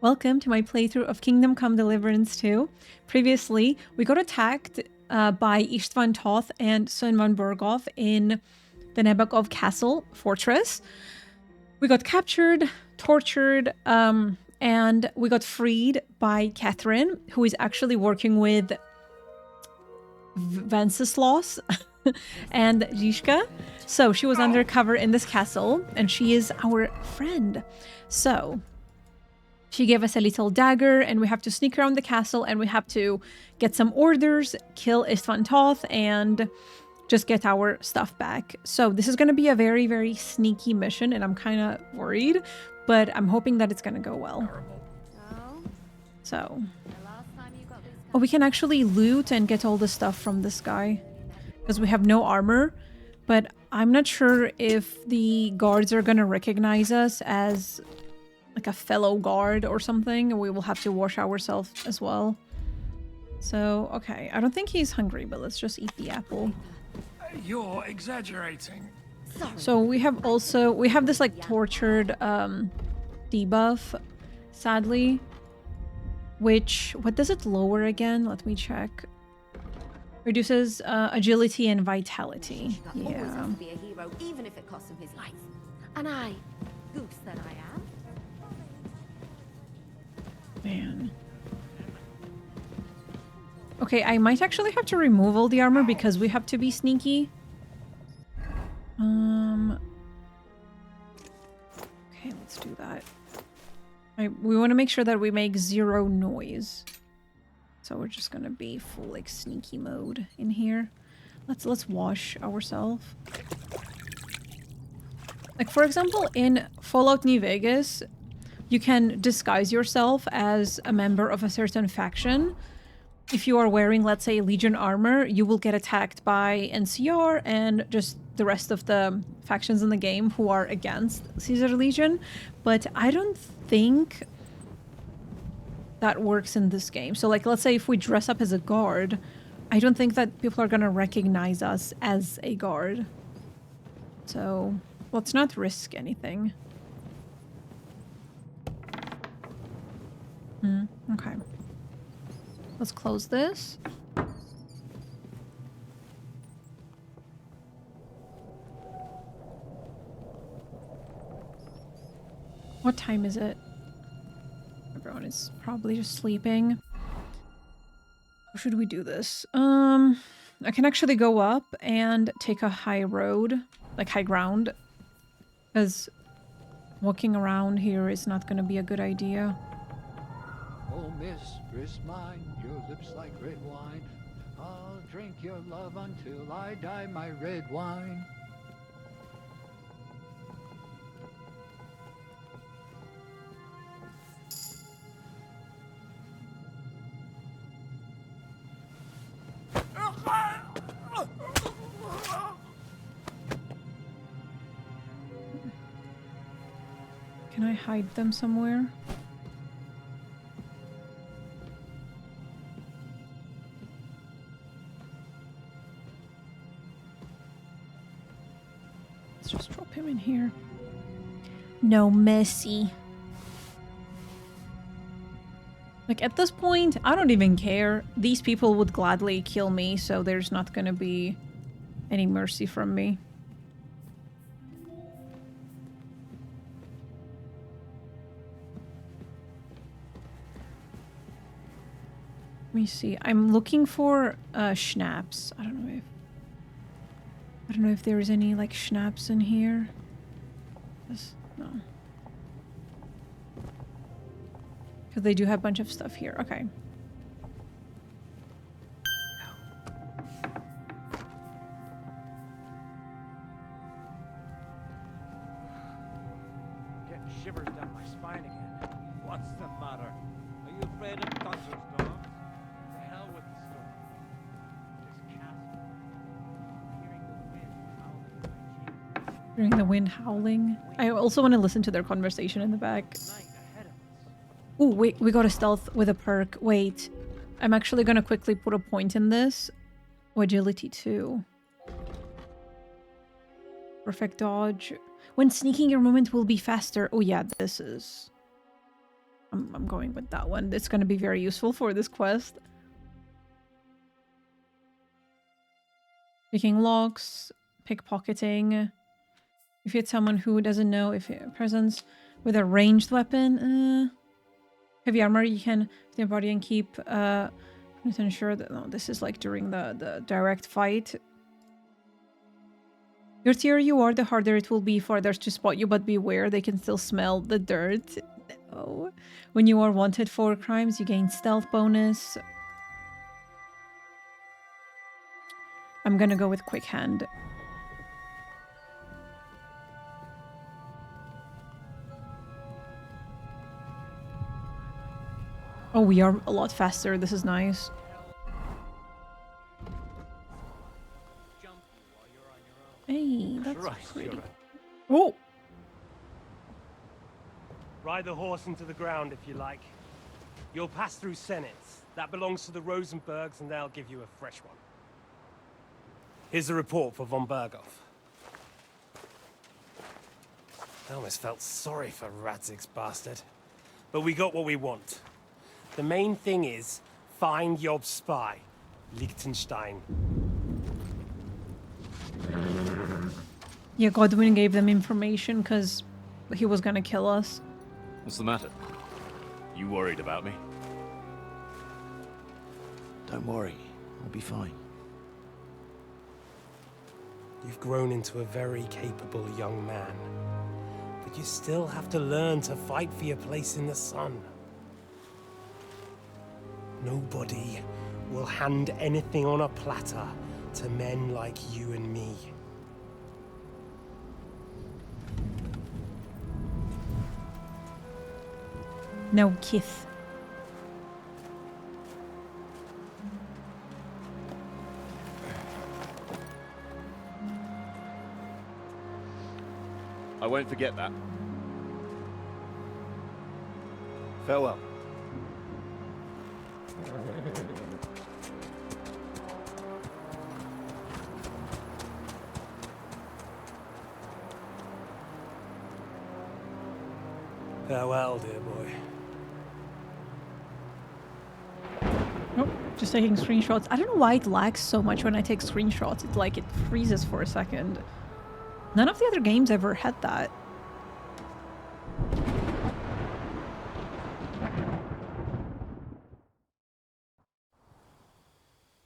Welcome to my playthrough of Kingdom Come Deliverance II. Previously, we got attacked by Istvan Toth and Sun van Burgov in the Nebakov Castle Fortress. We got captured, tortured, and we got freed by Catherine, who is actually working with Venceslas and Zizka. So she was undercover in this castle, and she is our friend. So she gave us a little dagger, and we have to sneak around the castle, and we have to get some orders, kill Istvan Toth, and just get our stuff back. So this is going to be a very, very sneaky mission, and I'm kind of worried, but I'm hoping that it's going to go well. So, oh, we can actually loot and get all the stuff from this guy, because we have no armor, but I'm not sure if the guards are going to recognize us as like a fellow guard or something, and we will have to wash ourselves as well. So, okay. I don't think he's hungry, but let's just eat the apple. You're exaggerating. So we have this like tortured debuff, sadly. Which, what does it lower again? Let me check. Reduces agility and vitality. Yeah. Always have to be a hero, even if it costs him his life. And I, goose that I am. Man. Okay, I might actually have to remove all the armor because we have to be sneaky. Okay, let's do that. We want to make sure that we make zero noise. So we're just gonna be full like sneaky mode in here. Let's wash ourselves. Like for example, in Fallout New Vegas, you can disguise yourself as a member of a certain faction. If you are wearing, let's say, Legion armor, you will get attacked by NCR and just the rest of the factions in the game who are against Caesar Legion. But I don't think that works in this game. So, like, let's say if we dress up as a guard, I don't think that people are gonna recognize us as a guard. So, let's not risk anything. Okay. Let's close this. What time is it? Everyone is probably just sleeping. How should we do this? I can actually go up and take a high road, like high ground, because walking around here is not going to be a good idea. Oh, mistress mine, your lips like red wine. I'll drink your love until I die, my red wine. Can I hide them somewhere? Let's just drop him in here. No mercy. Like, at this point, I don't even care. These people would gladly kill me, so there's not gonna be any mercy from me. Let me see. I'm looking for schnapps. I don't know if there is any like schnapps in here. No. Because they do have a bunch of stuff here. Okay. Getting shivers down my spine again. What's the matter? Are you afraid of thunderstorms? To hell with the storm. This castle. Hearing the wind howling. I also want to listen to their conversation in the back. Ooh, wait, we got a stealth with a perk. Wait, I'm actually gonna quickly put a point in this. Oh, agility 2. Perfect dodge. When sneaking, your movement will be faster. Oh yeah, this is I'm going with that one. It's going to be very useful for this quest. Picking locks, pickpocketing. If you hit someone who doesn't know if your presence with a ranged weapon, heavy armor, you can the body and keep to ensure that no, this is like during the direct fight. The dirtier you are, the harder it will be for others to spot you, but beware, they can still smell the dirt. No. When you are wanted for crimes, you gain stealth bonus. I'm gonna go with quick hand. Oh, we are a lot faster. This is nice. Hey, that's Christ, pretty. you're Oh! Ride the horse into the ground if you like. You'll pass through Senates. That belongs to the Rosenbergs, and they'll give you a fresh one. Here's the report for von Berghoff. I almost felt sorry for Radzig's bastard. But we got what we want. The main thing is, find Job's spy, Liechtenstein. Yeah, Godwin gave them information because he was gonna kill us. What's the matter? You worried about me? Don't worry, I'll be fine. You've grown into a very capable young man. But you still have to learn to fight for your place in the sun. Nobody will hand anything on a platter to men like you and me. No kith. I won't forget that. Farewell. Farewell, dear boy. Nope, just taking screenshots. I don't know why it lags so much when I take screenshots. It's like it freezes for a second. None of the other games ever had that.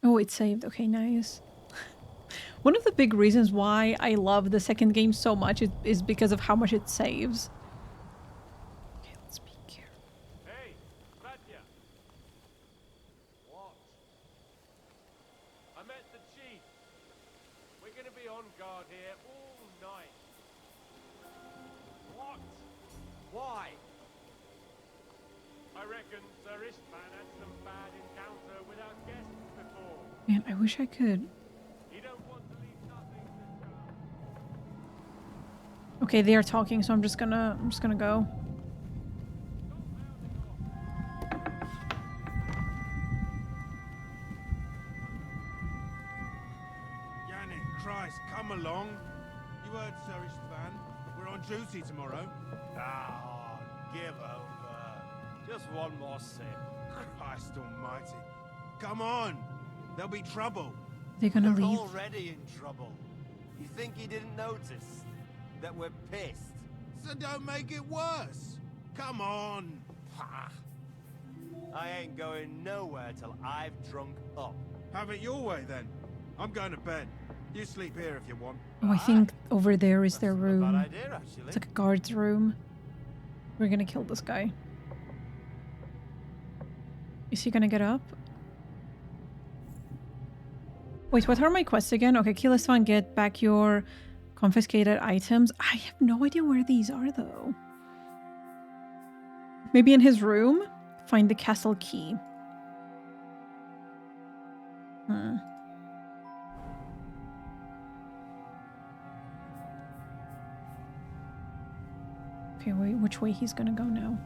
Oh, it saved. Okay, nice. One of the big reasons why I love the second game so much is because of how much it saves. Okay, let's peek here. Hey, Radya. What? I met the chief. We're gonna be on guard here all night. What? Why? I reckon Sir Istvan had some bad encounter with our guests before. Man, I wish I could. He don't want to leave nothing to chance. Okay, they are talking, so I'm just gonna go. Yannick, Christ, come along. You heard Sir Istvan. We're on duty tomorrow. Ah, give over. Just one more sip. Christ almighty. Come on. There'll be trouble. They're gonna We're leave. already in trouble. You think he didn't notice that we're pissed? So don't make it worse. Come on. Ha! I ain't going nowhere till I've drunk up. Have it your way then. I'm going to bed. You sleep here if you want. Oh, I think over there is their That's not a room. bad idea, actually. It's like a guard's room. We're gonna kill this guy. Is he gonna get up? Wait, what are my quests again? Okay, kill this one, get back your confiscated items. I have no idea where these are though. Maybe in his room? Find the castle key. Okay, wait, which way he's gonna go now?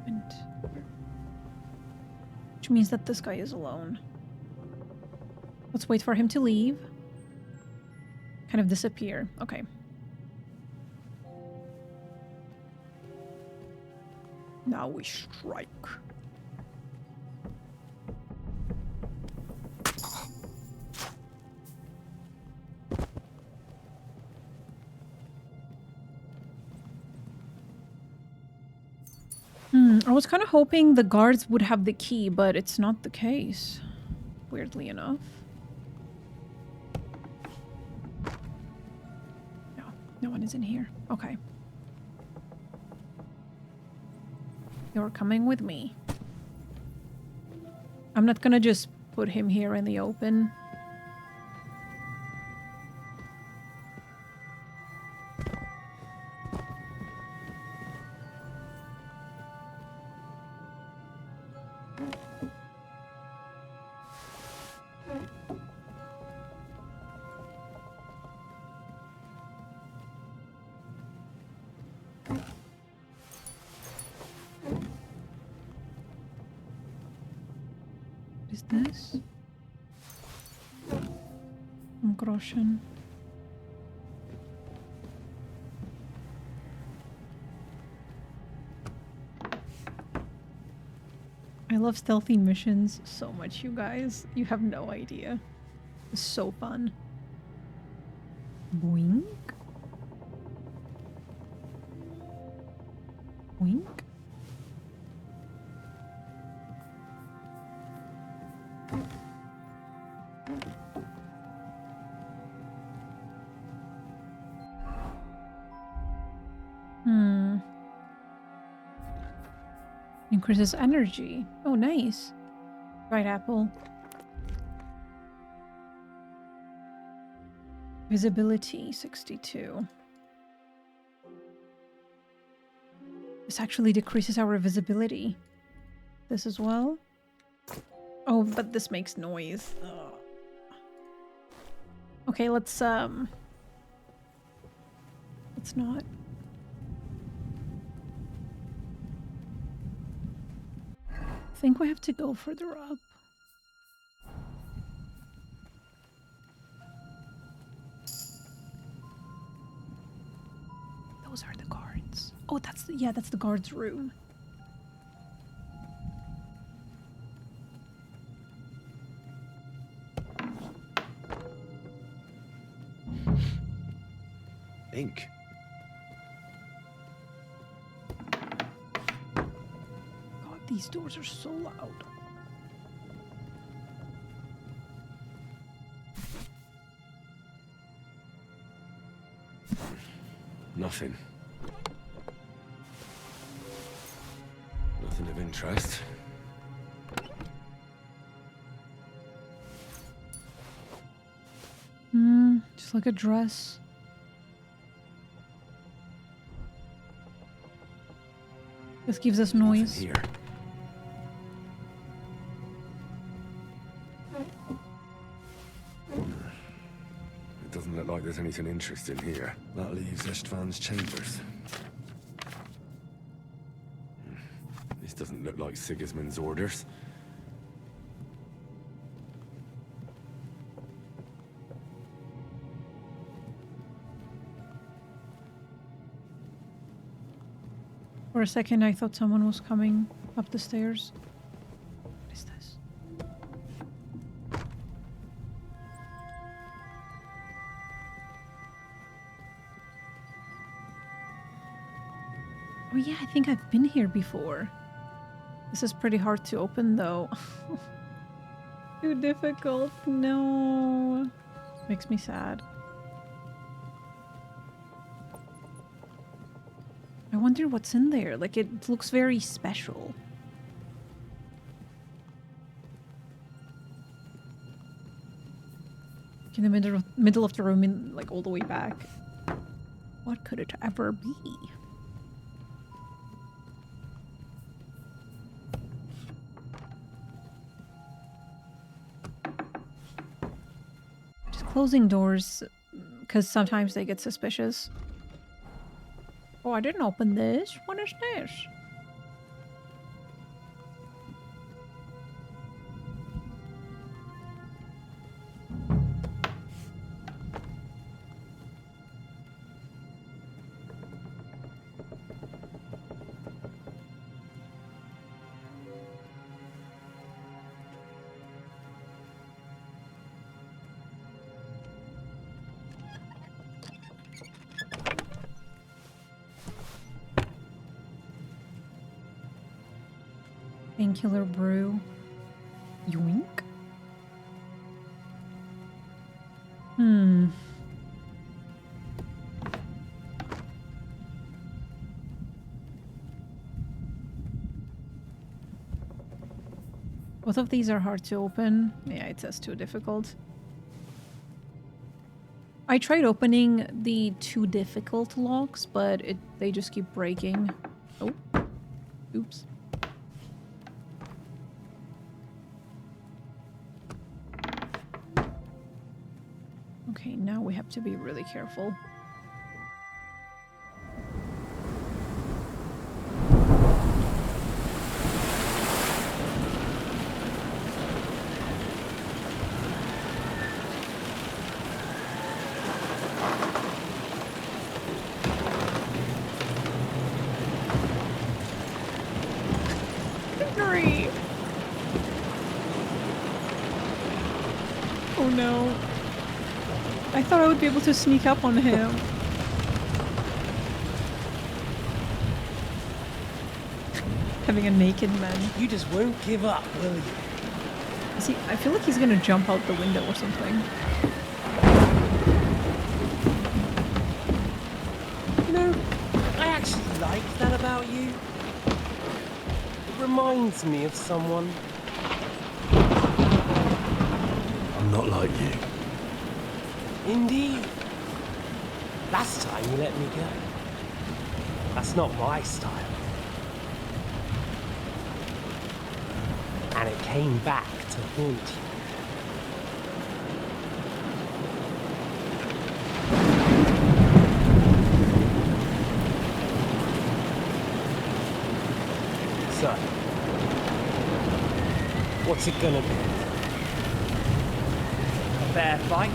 And which means that this guy is alone. Let's wait for him to leave. Kind of disappear. Okay. Now we strike. I was kind of hoping the guards would have the key, but it's not the case. Weirdly enough. No, no one is in here. Okay. You're coming with me. I'm not gonna just put him here in the open. Is this? Groschen. I love stealthy missions so much, you guys. You have no idea. It's so fun. Boink. Boink. Increases energy. Oh, nice. Right apple. Visibility 62. This actually decreases our visibility. This as well. Oh, but this makes noise. Ugh. Okay, let's not. I think we have to go further up. Those are the guards. Oh, that's the guards' room. Ink. God, these doors are so loud. Nothing. Nothing of interest. Just like a dress. This gives us noise. Here. It doesn't look like there's anything interesting here. That leaves Istvan's chambers. This doesn't look like Sigismund's orders. For a second, I thought someone was coming up the stairs. What is this? Oh yeah, I think I've been here before. This is pretty hard to open though. Too difficult. No. Makes me sad. I wonder what's in there. Like, it looks very special. In the middle of the room, in like all the way back. What could it ever be? Just closing doors, because sometimes they get suspicious. Oh, I didn't open this. What is this? Painkiller brew. Yoink. Both of these are hard to open. Yeah, it says too difficult. I tried opening the too difficult locks, but they just keep breaking. Oh. Oops. Okay, now we have to be really careful. Oh no. I thought I would be able to sneak up on him. Having a naked man. You just won't give up, will you? See, I feel like he's gonna jump out the window or something. You know, I actually like that about you. It reminds me of someone. I'm not like you. Indeed. Last time you let me go. That's not my style. And it came back to haunt you. So, what's it gonna be? A fair fight?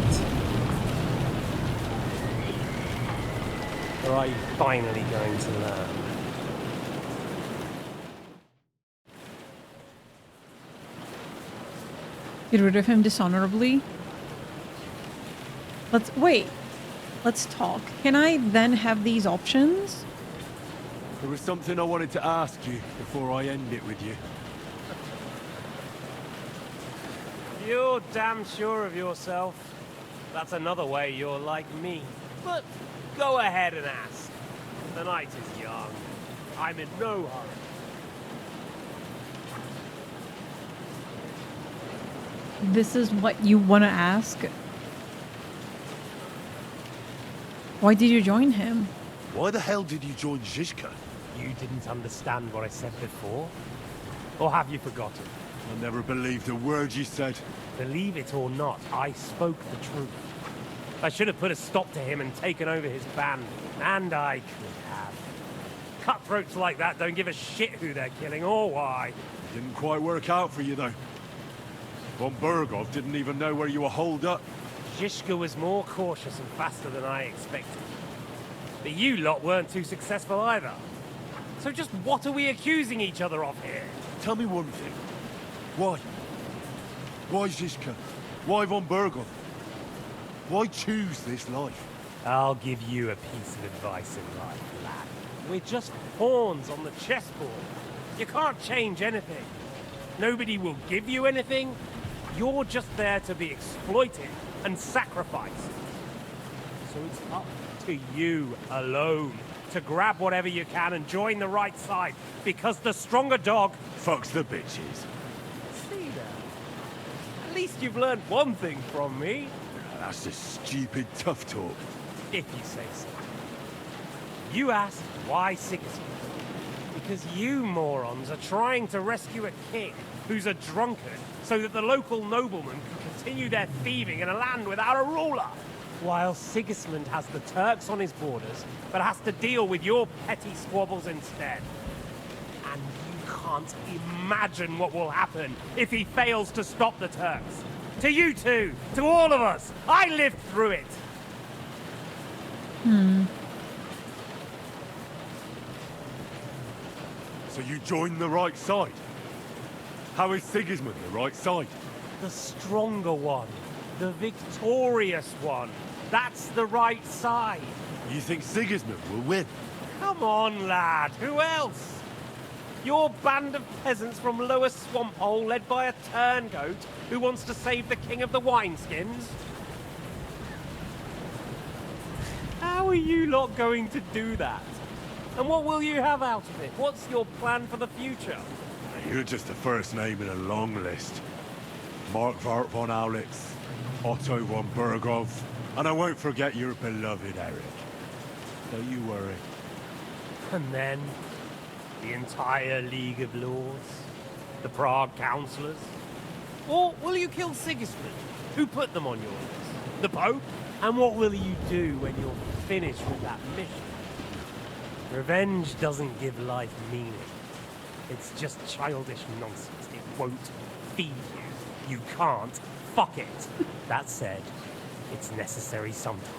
Or are you finally going to learn? Get rid of him dishonorably. Let's talk. Can I then have these options? There was something I wanted to ask you before I end it with you. You're damn sure of yourself. That's another way you're like me. But go ahead and ask. The night is young. I'm in no hurry. This is what you want to ask? Why did you join him? Why the hell did you join Zizka? You didn't understand what I said before? Or have you forgotten? I never believed a word you said. Believe it or not, I spoke the truth. I should have put a stop to him and taken over his band. And I could have. Cutthroats like that don't give a shit who they're killing or why. Didn't quite work out for you, though. Von Burgov didn't even know where you were holed up. Zizka was more cautious and faster than I expected. But you lot weren't too successful either. So just what are we accusing each other of here? Tell me one thing. Why? Why Zizka? Why Von Burgov? Why choose this life? I'll give you a piece of advice in life, lad. We're just pawns on the chessboard. You can't change anything. Nobody will give you anything. You're just there to be exploited and sacrificed. So it's up to you alone to grab whatever you can and join the right side, because the stronger dog fucks the bitches. See that? At least you've learned one thing from me. That's just stupid tough talk. If you say so. You asked why Sigismund? Because you morons are trying to rescue a king who's a drunkard so that the local noblemen can continue their thieving in a land without a ruler. While Sigismund has the Turks on his borders, but has to deal with your petty squabbles instead. And you can't imagine what will happen if he fails to stop the Turks. To you two, to all of us, I lived through it. So you joined the right side? How is Sigismund the right side? The stronger one. The victorious one. That's the right side. You think Sigismund will win? Come on, lad. Who else? Your band of peasants from Lower Swamphole led by a turncoat who wants to save the king of the wineskins? How are you lot going to do that? And what will you have out of it? What's your plan for the future? You're just the first name in a long list. Mark Vart von Aulitz, Otto von Berghoff, and I won't forget your beloved Eric. Don't you worry. And then, the entire League of Lords? The Prague Councillors? Or will you kill Sigismund? Who put them on your list? The Pope? And what will you do when you're finished with that mission? Revenge doesn't give life meaning. It's just childish nonsense. It won't feed you. You can't fuck it. That said, it's necessary sometimes.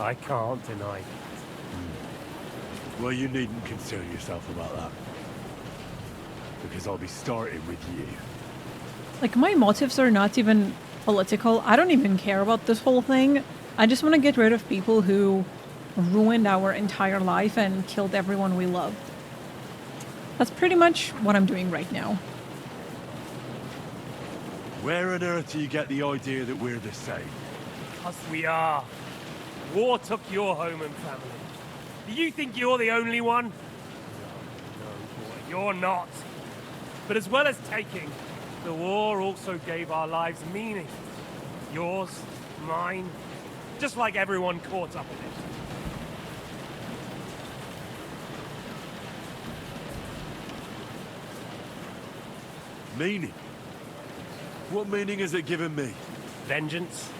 I can't deny that. Well, you needn't concern yourself about that. Because I'll be starting with you. Like, my motives are not even political. I don't even care about this whole thing. I just want to get rid of people who ruined our entire life and killed everyone we loved. That's pretty much what I'm doing right now. Where on earth do you get the idea that we're the same? Because we are. War took your home and family. Do you think you're the only one? No, boy, you're not. But as well as taking, the war also gave our lives meaning. Yours, mine, just like everyone caught up in it. Meaning? What meaning has it given me? Vengeance?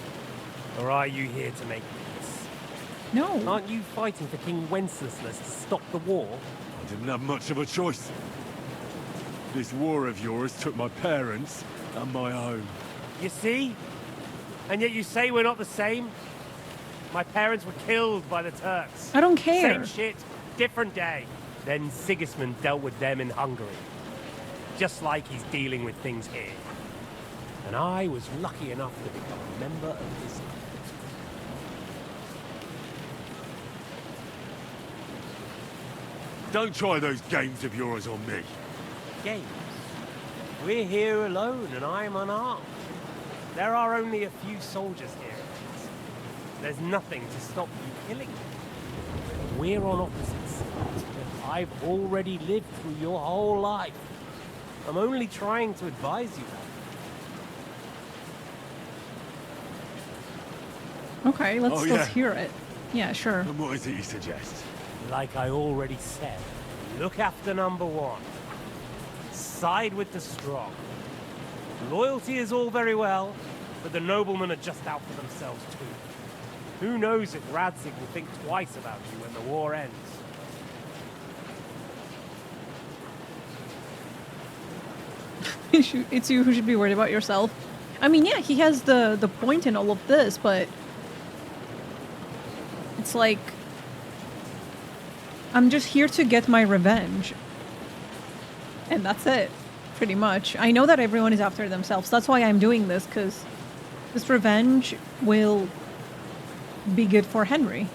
Or are you here to make peace? No. Aren't you fighting for King Wenceslas to stop the war? I didn't have much of a choice. This war of yours took my parents and my home. You see? And yet you say we're not the same? My parents were killed by the Turks. I don't care. Same shit, different day. Then Sigismund dealt with them in Hungary. Just like he's dealing with things here. And I was lucky enough to become a member of his court. Don't try those games of yours on me. Games? We're here alone and I'm unarmed. There are only a few soldiers here. There's nothing to stop you killing me. We're on opposite sides, but I've already lived through your whole life. I'm only trying to advise you. Okay, let's hear it. Yeah, sure. And what is it you suggest? Like I already said, look after number one. Side with the strong. Loyalty is all very well, but the noblemen are just out for themselves too. Who knows if Radzig will think twice about you when the war ends. It's you who should be worried about yourself. I mean, yeah, he has the point in all of this, but it's like I'm just here to get my revenge. And that's it, pretty much. I know that everyone is after themselves. That's why I'm doing this, because this revenge will be good for Henry.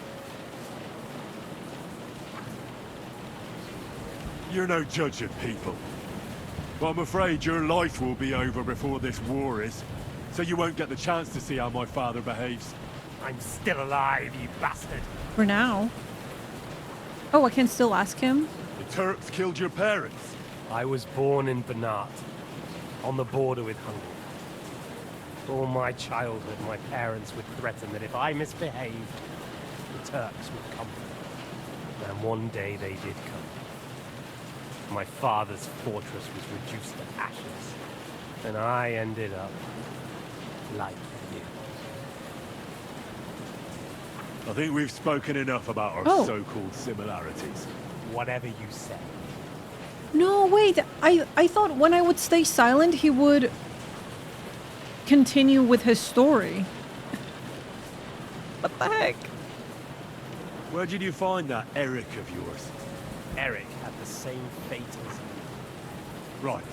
You're no judge of people. But I'm afraid your life will be over before this war is, so you won't get the chance to see how my father behaves. I'm still alive, you bastard. For now. Oh, I can still ask him? The Turks killed your parents. I was born in Banat, on the border with Hungary. All my childhood, my parents would threaten that if I misbehaved, the Turks would come for me. And one day they did come. My father's fortress was reduced to ashes, and I ended up like you. I think we've spoken enough about our so-called similarities. Whatever you say. No, wait. I thought when I would stay silent, he would continue with his story. What the heck? Where did you find that Eric of yours? Eric had the same fate as you. Right.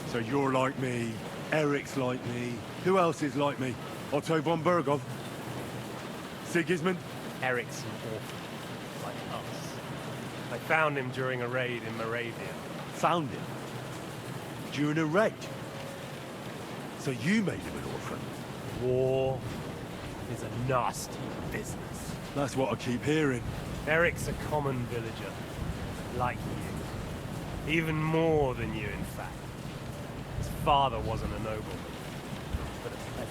So you're like me, Eric's like me. Who else is like me? Otto von Berghoff? Sigismund? Eric's an orphan, like us. I found him during a raid in Moravia. Found him? During a raid? So you made him an orphan? War is a nasty business. That's what I keep hearing. Eric's a common villager, like you. Even more than you, in fact. His father wasn't a nobleman, but a peasant.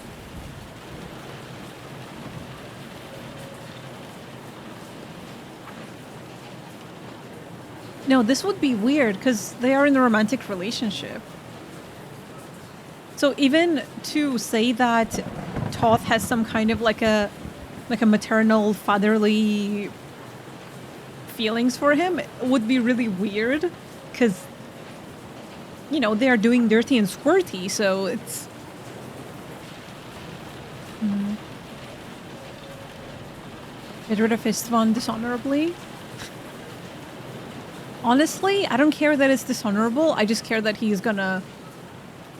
No, this would be weird because they are in a romantic relationship. So even to say that Toth has some kind of like a maternal, fatherly feelings for him would be really weird because, you know, they are doing dirty and squirty, so it's... Get rid of Istvan dishonorably. Honestly, I don't care that it's dishonorable, I just care that he's gonna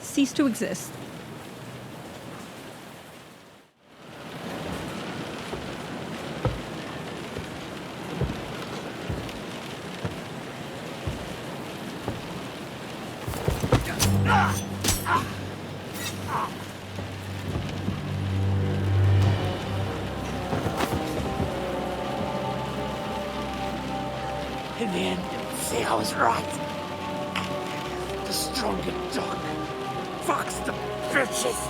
cease to exist. In the end, see, I was right. The stronger dog. Fox the bitches.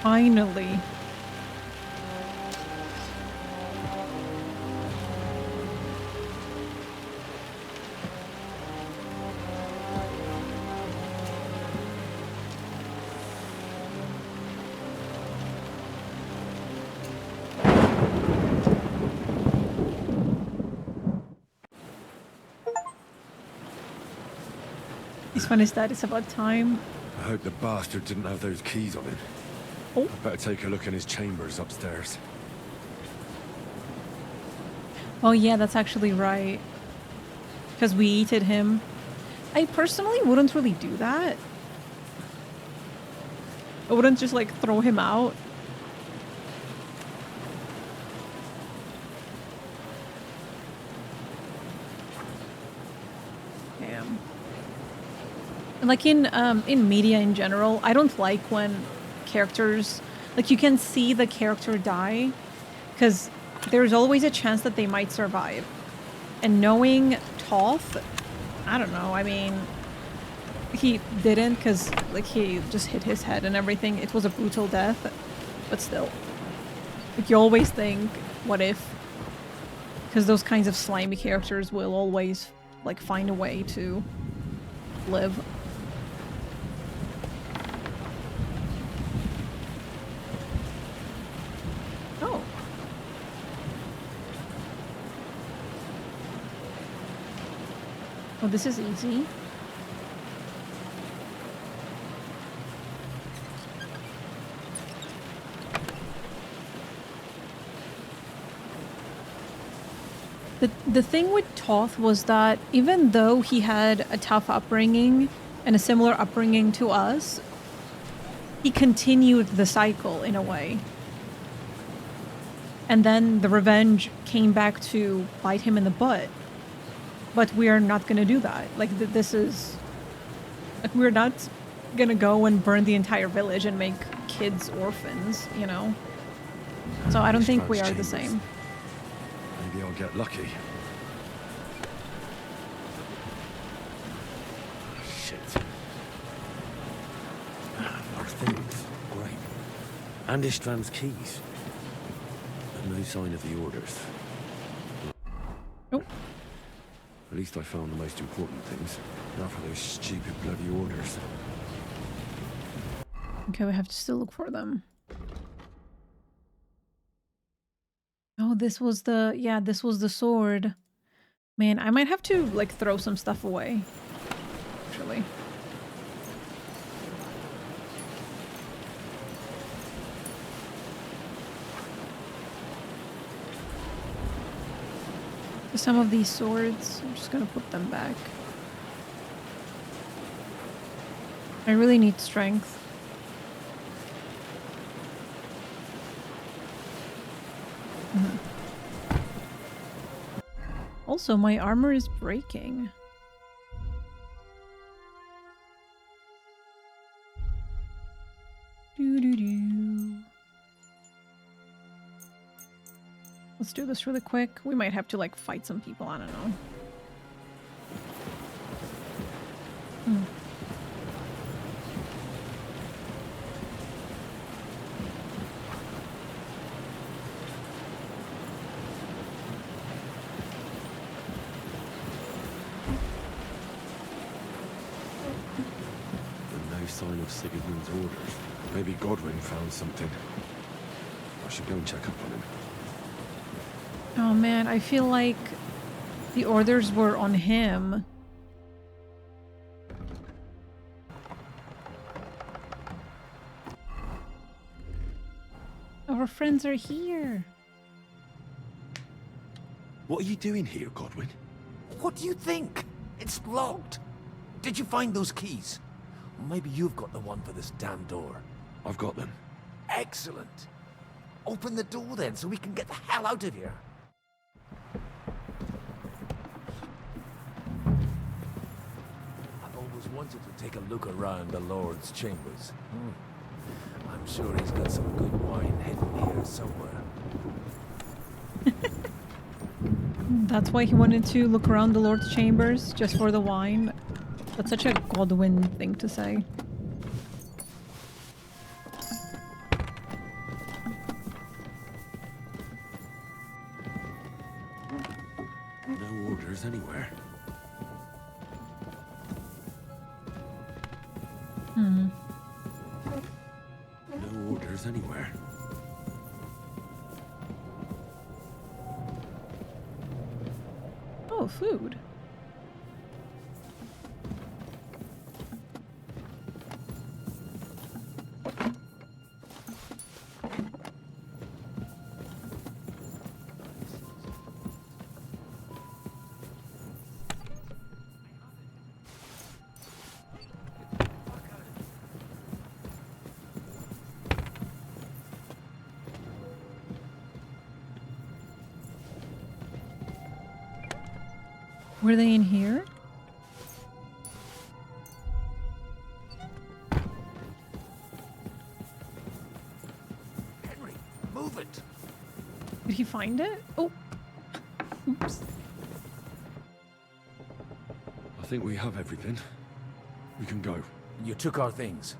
Finally. It's funny that it's about time. I hope the bastard didn't have those keys on him. Oh. I'd better take a look in his chambers upstairs. Oh yeah, that's actually right. Because we eated him. I personally wouldn't really do that. I wouldn't just like throw him out. Damn. And like in media in general, I don't like when characters, like you can see the character die because there's always a chance that they might survive. And knowing Toth, I don't know, I mean, he didn't because like he just hit his head and everything. It was a brutal death, but still. Like you always think, what if? Because those kinds of slimy characters will always like find a way to live. Oh, this is easy. The thing with Toth was that even though he had a tough upbringing and a similar upbringing to us, he continued the cycle in a way. And then the revenge came back to bite him in the butt. But we are not going to do that. Like, this is... Like, we're not going to go and burn the entire village and make kids orphans, you know? So I don't think we are the same. Maybe I'll get lucky. Shit. Our things. Great. And István's keys. But no sign of the orders. Nope. At least I found the most important things. Now for those stupid bloody orders. Okay, we have to still look for them. Oh, this was the... Yeah, this was the sword. Man, I might have to, like, throw some stuff away. Actually. Some of these swords, I'm just gonna put them back. I really need strength. Also, my armor is breaking. Doo-doo-doo. Let's do this really quick. We might have to, like, fight some people. I don't know. No sign of Sigismund's orders. Maybe Godwin found something. I should go and check up on him. Oh man, I feel like the orders were on him. Our friends are here. What are you doing here, Godwin? What do you think? It's locked. Did you find those keys? Or maybe you've got the one for this damn door. I've got them. Excellent. Open the door then so we can get the hell out of here. I've always wanted to take a look around the Lord's chambers. I'm sure he's got some good wine hidden here somewhere. That's why he wanted to look around the Lord's chambers, just for the wine. That's such a Godwin thing to say. No orders anywhere. No orders anywhere. Oh, food. Were they in here? Henry, move it. Did he find it? Oh. Oops. I think we have everything. We can go. You took our things.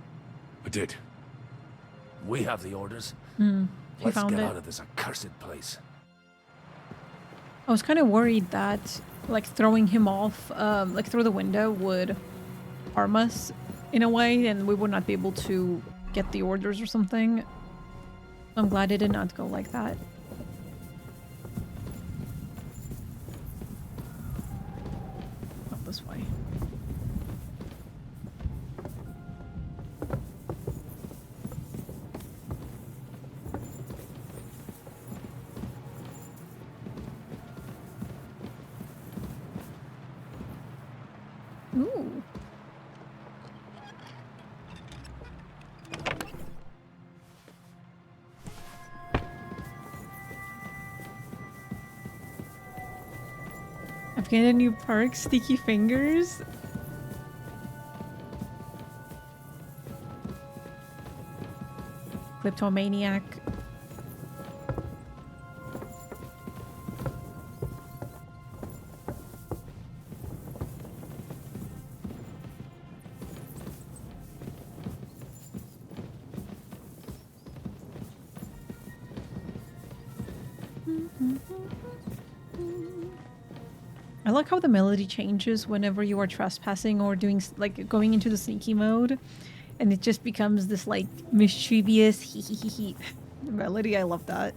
I did. We have the orders. He Let's found get it. out of this accursed place. I was kind of worried that, like, throwing him off, like, through the window would harm us in a way, and we would not be able to get the orders or something. I'm glad it did not go like that. Not this way. Ooh. I've gained a new perk, Sticky Fingers. Kleptomaniac. I like how the melody changes whenever you are trespassing or doing, like, going into the sneaky mode, and it just becomes this, like, mischievous hee hee hee hee melody. I love that.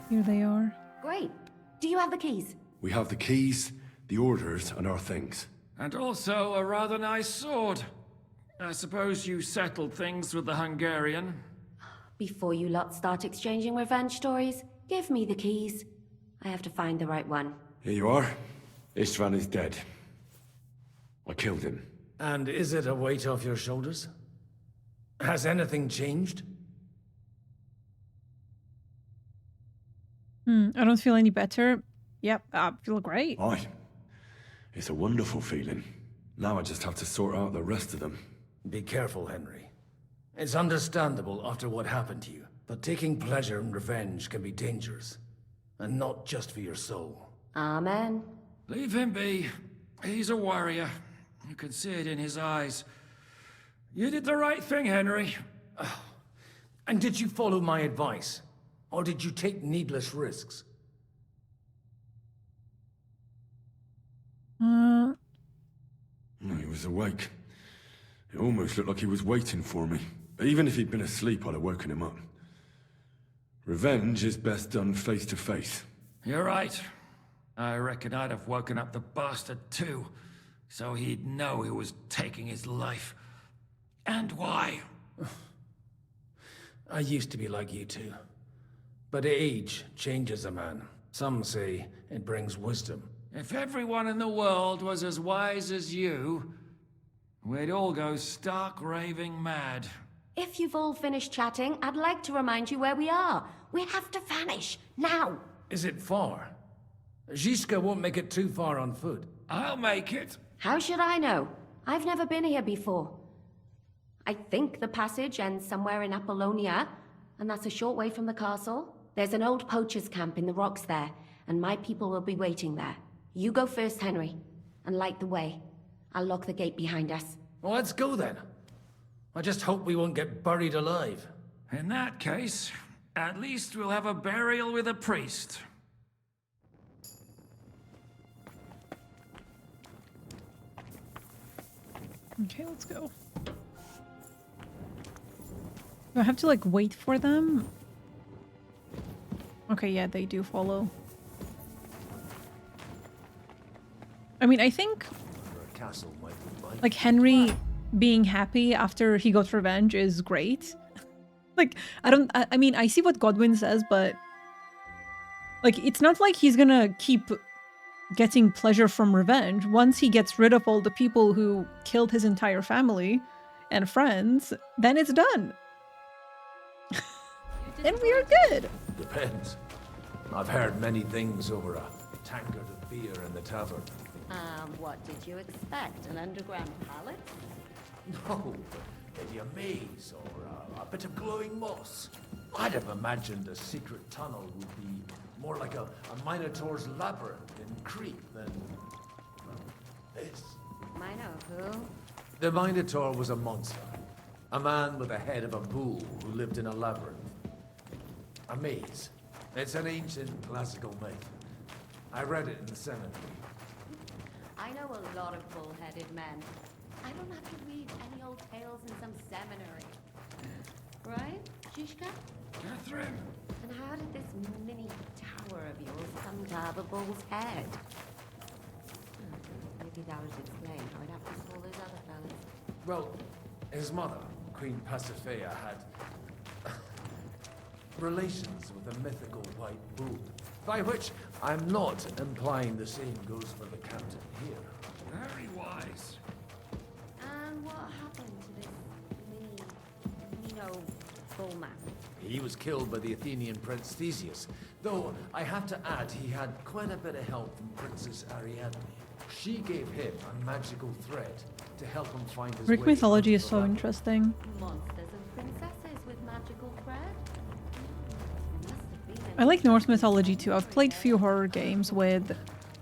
Here they are. Great. Do you have the keys? We have the keys, the orders, and our things. And also a rather nice sword. I suppose you settled things with the Hungarian. Before you lot start exchanging revenge stories, give me the keys. I have to find the right one. Here you are. Istvan is dead. I killed him. And is it a weight off your shoulders? Has anything changed? I don't feel any better. Yep, I feel great. Aye. It's a wonderful feeling. Now I just have to sort out the rest of them. Be careful, Henry. It's understandable after what happened to you, but taking pleasure in revenge can be dangerous. And not just for your soul. Amen. Leave him be. He's a warrior. You can see it in his eyes. You did the right thing, Henry. And did you follow my advice? Or did you take needless risks? No, he was awake. It almost looked like he was waiting for me. But even if he'd been asleep, I'd have woken him up. Revenge is best done face to face. You're right. I reckon I'd have woken up the bastard too, so he'd know who was taking his life. And why. I used to be like you two. But age changes a man. Some say it brings wisdom. If everyone in the world was as wise as you, we'd all go stark raving mad. If you've all finished chatting, I'd like to remind you where we are. We have to vanish, now! Is it far? Zizka won't make it too far on foot. I'll make it. How should I know? I've never been here before. I think the passage ends somewhere in Apollonia, and that's a short way from the castle. There's an old poachers camp in the rocks there, and my people will be waiting there. You go first, Henry, and light the way. I'll lock the gate behind us. Well, let's go then. I just hope we won't get buried alive. In that case, at least we'll have a burial with a priest. Okay, let's go. Do I have to, like, wait for them? Okay, yeah, they do follow. I mean, I think, like, Henry being happy after he got revenge is great. Like, I mean, I see what Godwin says, but, like, it's not like he's gonna keep getting pleasure from revenge. Once he gets rid of all the people who killed his entire family and friends, then it's done. And we are good. Depends. I've heard many things over a tankard of beer in the tavern. What did you expect? An underground palace? No, maybe a maze or a bit of glowing moss. I'd have imagined a secret tunnel would be more like a Minotaur's labyrinth in Crete than this. Mino who? The Minotaur was a monster. A man with the head of a bull who lived in a labyrinth. A maze. It's an ancient classical myth. I read it in the seminary. I know a lot of bull-headed men. I don't have to read any old tales in some seminary. Right, Zizka? Catherine! And how did this mini tower of yours come to have a bull's head? Maybe that would explain how it happened to all those other fellas. Well, his mother, Queen Pasiphae, had relations with a mythical white bull. By which, I'm not implying the same goes for the captain here. Very wise. And what happened to this Mino bullman? He was killed by the Athenian Prince Theseus, though I have to add he had quite a bit of help from Princess Ariadne. She gave him a magical thread to help him find his Greek way mythology is onto the so land. interesting. Monsters and princesses with magical thread? Must have been I like Norse mythology too. I've played few horror games with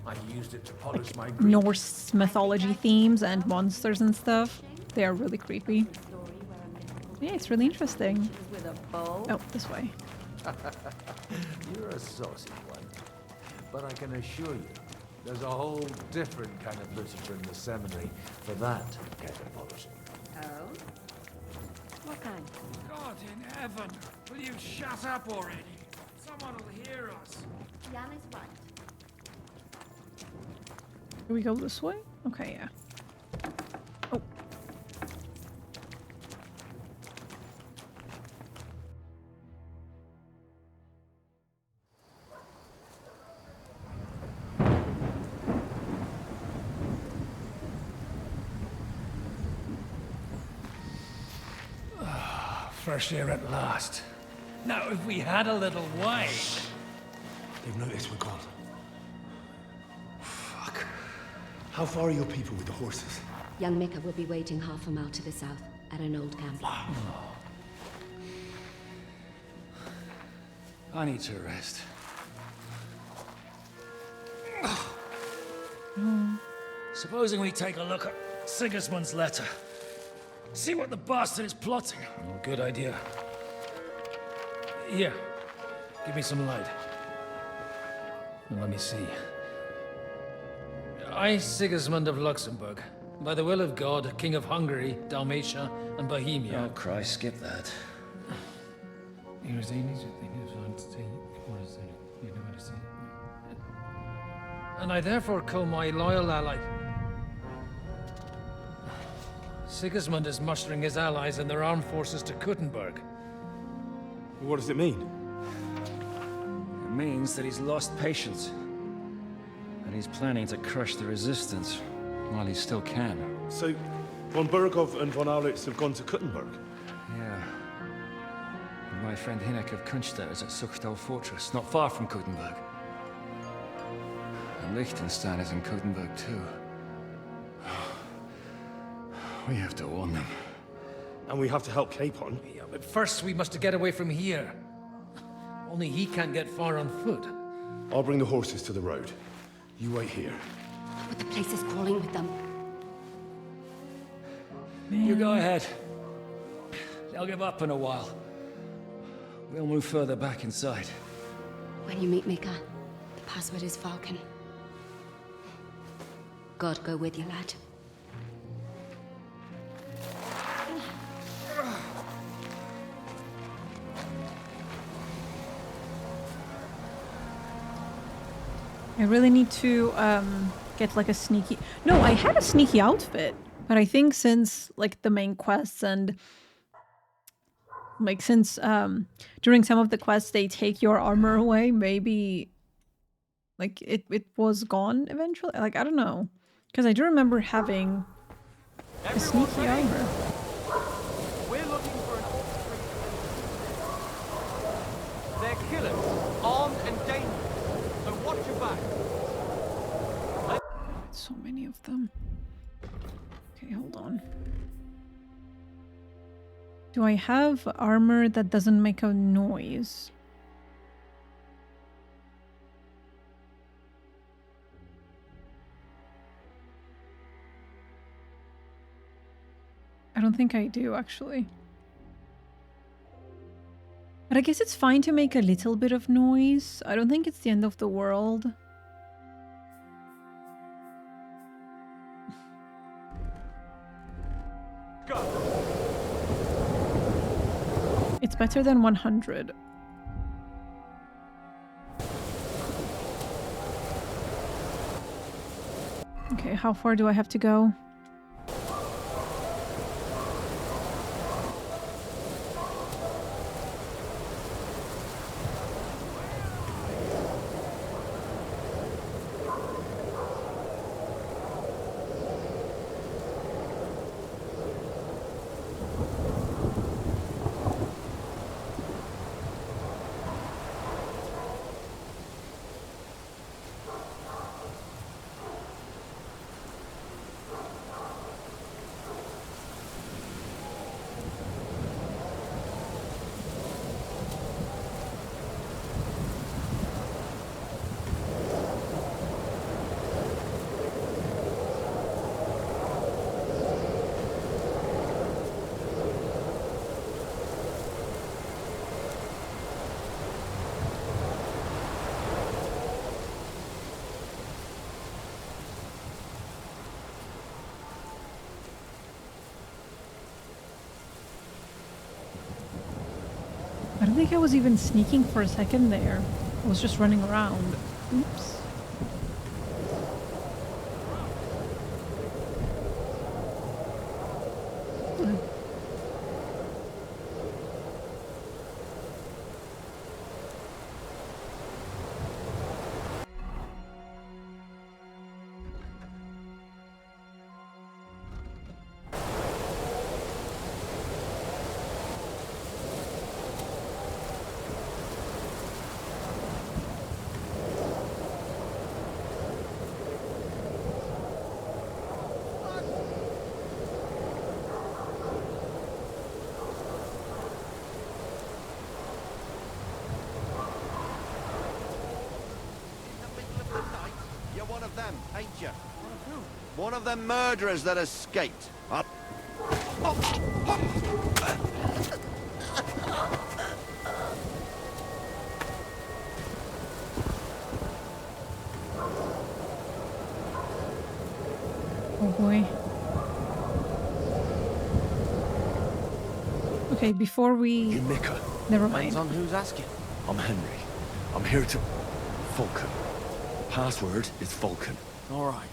I used it to polish my Greek. Norse mythology themes and monsters and stuff. They are really creepy. a story where a mythical Yeah, it's really interesting. With a bow? Oh, this way. You're a saucy one. But I can assure you, there's a whole different kind of literature in the seminary for that kind of polishing. Oh? What kind? God in heaven, will you shut up already? Someone will hear us. Jan is right. Do we go this way? Okay, yeah. Oh. Fresh air at last. Now, if we had a little wine. They've noticed we're gone. Fuck. How far are your people with the horses? Young Mika will be waiting half a mile to the south, at an old camp. I need to rest. Supposing we take a look at Sigismund's letter. See what the bastard is plotting. Oh, good idea. Here, give me some light. Well, let me see. I, Sigismund of Luxembourg, by the will of God, King of Hungary, Dalmatia, and Bohemia. Oh, Christ, skip that. And I therefore call my loyal ally. Sigismund is mustering his allies and their armed forces to Kuttenberg. What does it mean? It means that he's lost patience. And he's planning to crush the resistance while he still can. So, von Burgov and von Aulitz have gone to Kuttenberg? Yeah. And my friend Hinek of Kunstadt is at Suchdol fortress, not far from Kuttenberg. And Liechtenstein is in Kuttenberg too. We have to warn them. And we have to help Capon. Yeah, but first we must get away from here. Only he can't get far on foot. I'll bring the horses to the road. You wait here. But the place is crawling with them. You go ahead. They'll give up in a while. We'll move further back inside. When you meet Mika, the password is Falcon. God go with you, lad. I really need to get like a sneaky... No, I had a sneaky outfit. But I think since like the main quests and like since during some of the quests they take your armor away, maybe like it was gone eventually. Like, I don't know. Because I do remember having a sneaky armor. We're looking for an They're killers, armed and dangerous. So watch your back. So many of them. Okay, hold on. Do I have armor that doesn't make a noise? I don't think I do, actually. But I guess it's fine to make a little bit of noise. I don't think it's the end of the world. It's better than 100. Okay, how far do I have to go? don't think I was even sneaking for a second there. I was just running around. Oops. Ain't you? One of them murderers that escaped. Oh boy. Okay, before we... You Mika. Never mind. Depends on who's asking. I'm Henry. I'm here to... Vulcan. The password is Vulcan. Alright.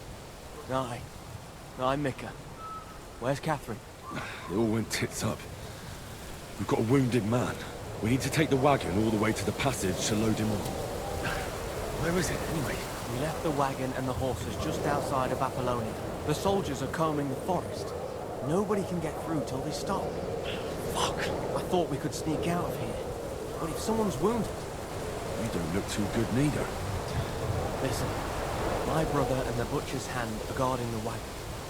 I'm Mika. Where's Catherine? It all went tits up. We've got a wounded man. We need to take the wagon all the way to the passage to load him up. Where is it, anyway? We left the wagon and the horses just outside of Apollonia. The soldiers are combing the forest. Nobody can get through till they stop. Fuck. I thought we could sneak out of here. But if someone's wounded... You don't look too good neither. Listen, my brother and the butcher's hand are guarding the wagon.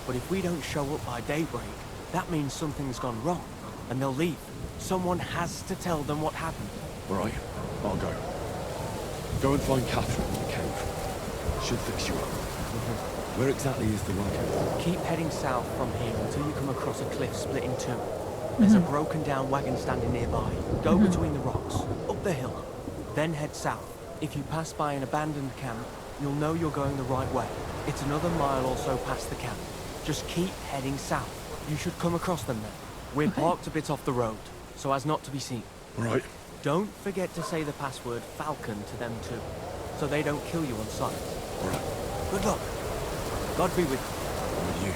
But if we don't show up by daybreak, that means something's gone wrong, and they'll leave. Someone has to tell them what happened. Right, I'll go. Go and find Catherine in the cave. Should fix you up. Where exactly is the wagon? Keep heading south from here until you come across a cliff split in two. There's a broken down wagon standing nearby. Go between the rocks, up the hill, then head south. If you pass by an abandoned camp, you'll know you're going the right way. It's another mile or so past the camp. Just keep heading south. You should come across them then. We're parked a bit off the road, so as not to be seen. Right. Don't forget to say the password Falcon to them too, so they don't kill you on sight. Right. Good luck. God be with you. With you.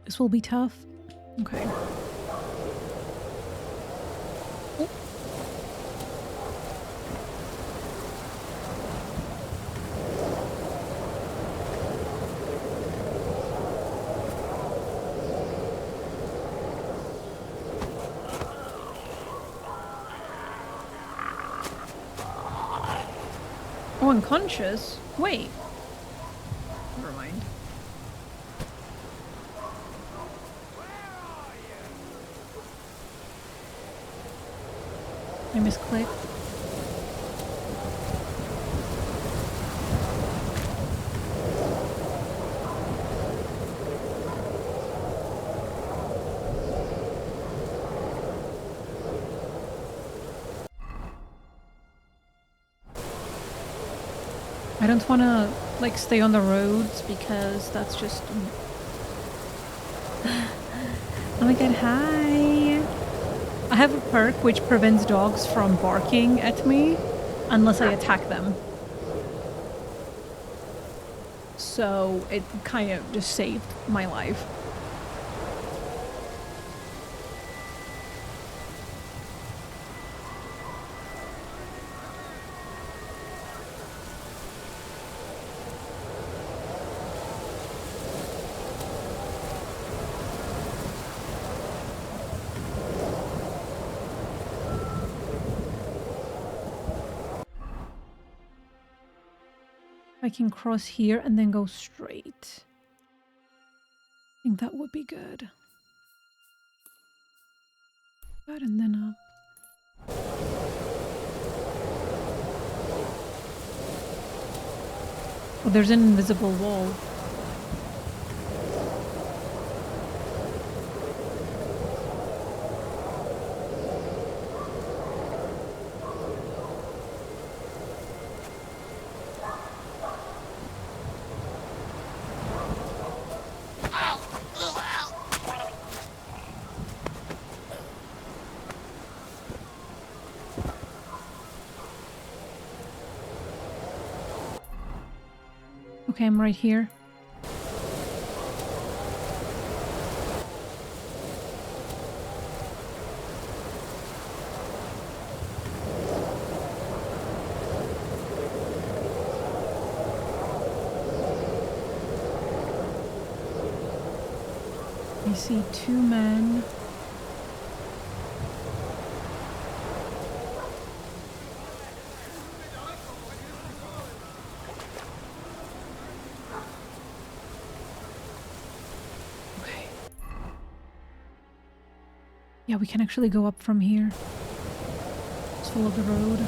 This will be tough. Okay. Oh. Oh, unconscious? Wait. Never mind. I misclicked. I don't want to like stay on the roads because that's just... Oh my god, hi! I have a perk which prevents dogs from barking at me unless I attack them. So it kind of just saved my life. I can cross here and then go straight. I think that would be good. That and then up. Oh, there's an invisible wall. Okay, I'm right here. I see 2 men. Okay. Yeah, we can actually go up from here. Let's follow the road.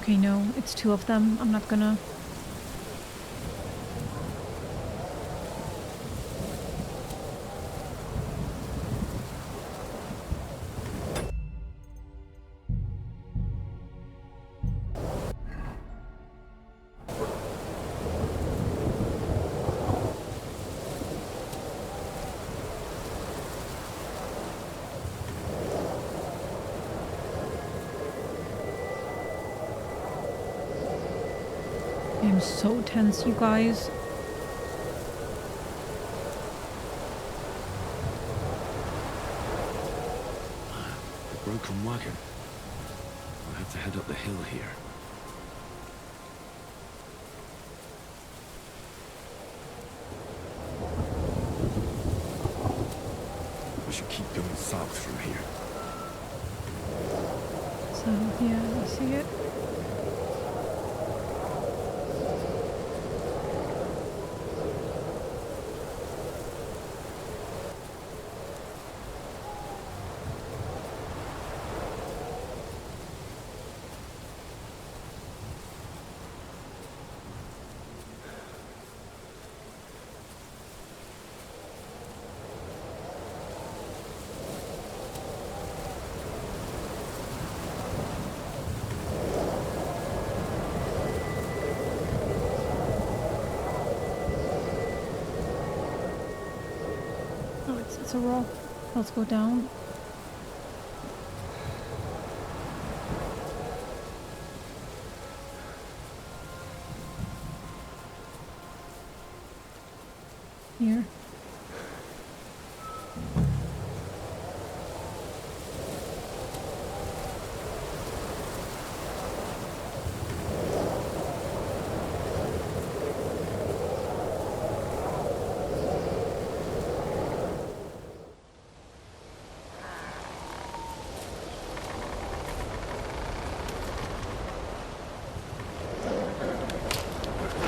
Okay, no, it's 2 of them. I'm not gonna... I'm so tense, you guys. The broken wagon. I'll have to head up the hill here. I should keep going south from here. So, yeah, I see it. It's a rock. Let's go down. Here.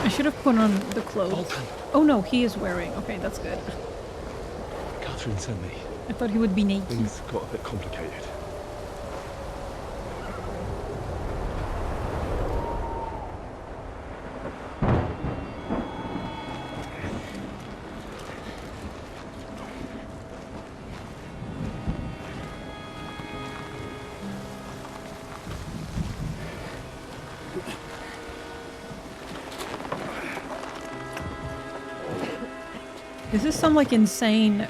I should have put on the clothes. Alton. Oh no, he is wearing. Okay, that's good. Catherine sent me. I thought he would be naked. Things got a bit complicated. This is some like insane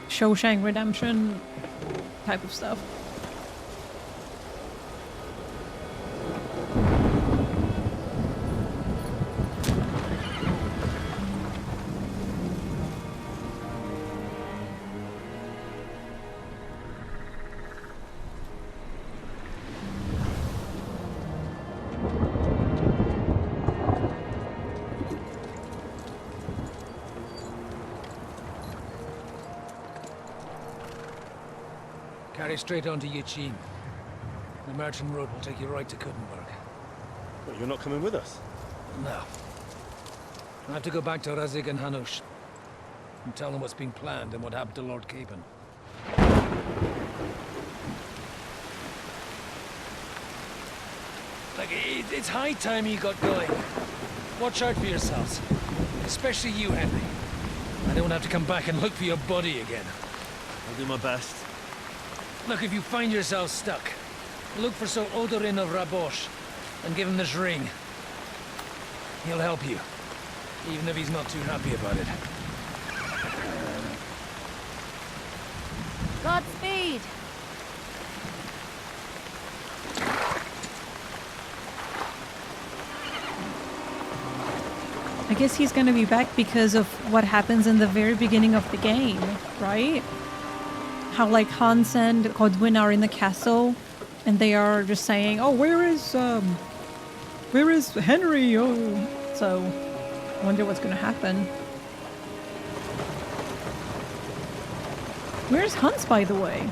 Shawshank Redemption type of stuff. Carry straight on to Yuchin. The merchant road will take you right to Kuttenberg. But you're not coming with us? No. I have to go back to Razik and Hanush and tell them what's been planned and what happened to Lord Capon. Like, it's high time you got going. Watch out for yourselves. Especially you, Henry. I don't have to come back and look for your body again. I'll do my best. Look, if you find yourself stuck, look for Sir Odorin of Rabosh and give him this ring. He'll help you, even if he's not too happy about it. Godspeed! I guess he's gonna be back because of what happens in the very beginning of the game, right? How like Hans and Godwin are in the castle and they are just saying, oh, where is Henry? Oh, so I wonder what's gonna happen. Where's Hans, by the way?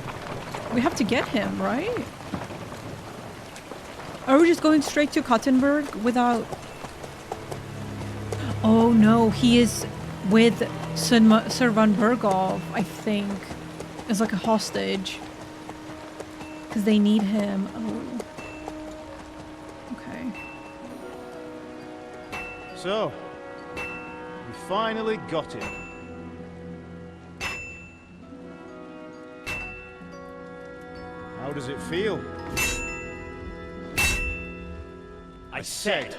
We have to get him, right? Are we just going straight to Kottenberg without... Oh no, he is with Sir van Bergov, I think, as like a hostage. Because they need him. Oh. Okay. So, we finally got him. How does it feel? I said.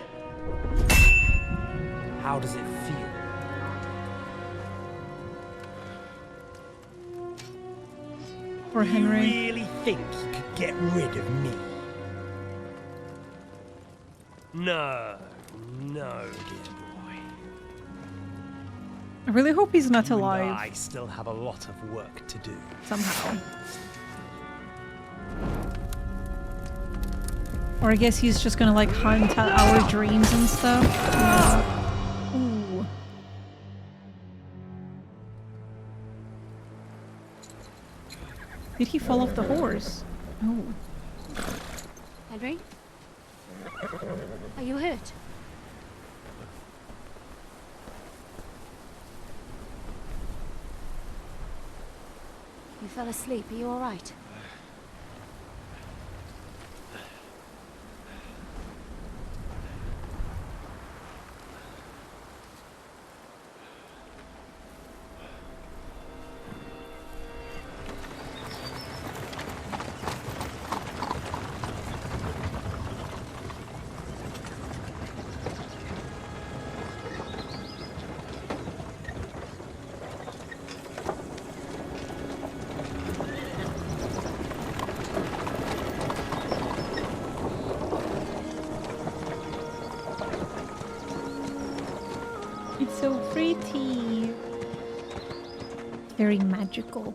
How does it feel? Poor Henry. You really think you could get rid of me? No, no, dear boy. I really hope he's not You and alive. I still have a lot of work to do. Somehow. Or I guess he's just gonna like hunt our dreams and stuff. Yeah. Ooh. Did he fall off the horse? Oh. Henry? Are you hurt? You fell asleep. Are you all right? It's so pretty. Very magical.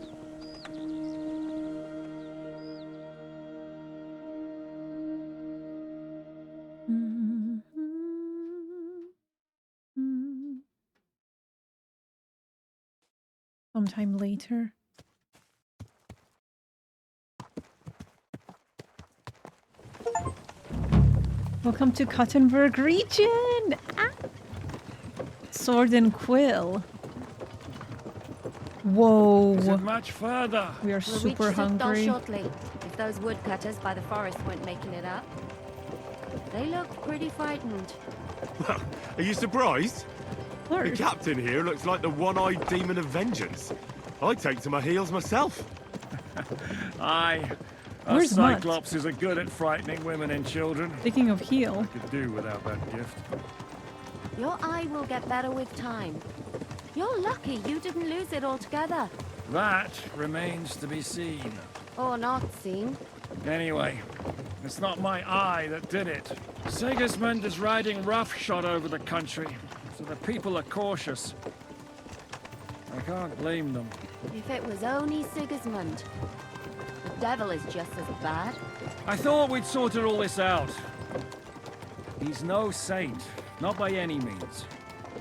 Sometime later. Welcome to Kottenberg region! Ah. Sword and quill. Whoa. Is it much further? We are We'll super reach Suchdol hungry. shortly, if those woodcutters by the forest weren't making it up. They look pretty frightened. Well, are you surprised? The Lord. captain here looks like the one-eyed demon of vengeance. I'd take to my heels myself. Aye. Us Where's Mutt? Cyclopses are good at frightening women and children. Speaking of heal. Could do without that gift. Your eye will get better with time. You're lucky you didn't lose it altogether. That remains to be seen. Or not seen. Anyway, it's not my eye that did it. Sigismund is riding roughshod over the country, so the people are cautious. I can't blame them. If it was only Sigismund. The devil is just as bad. I thought we'd sorted all this out. He's no saint, not by any means.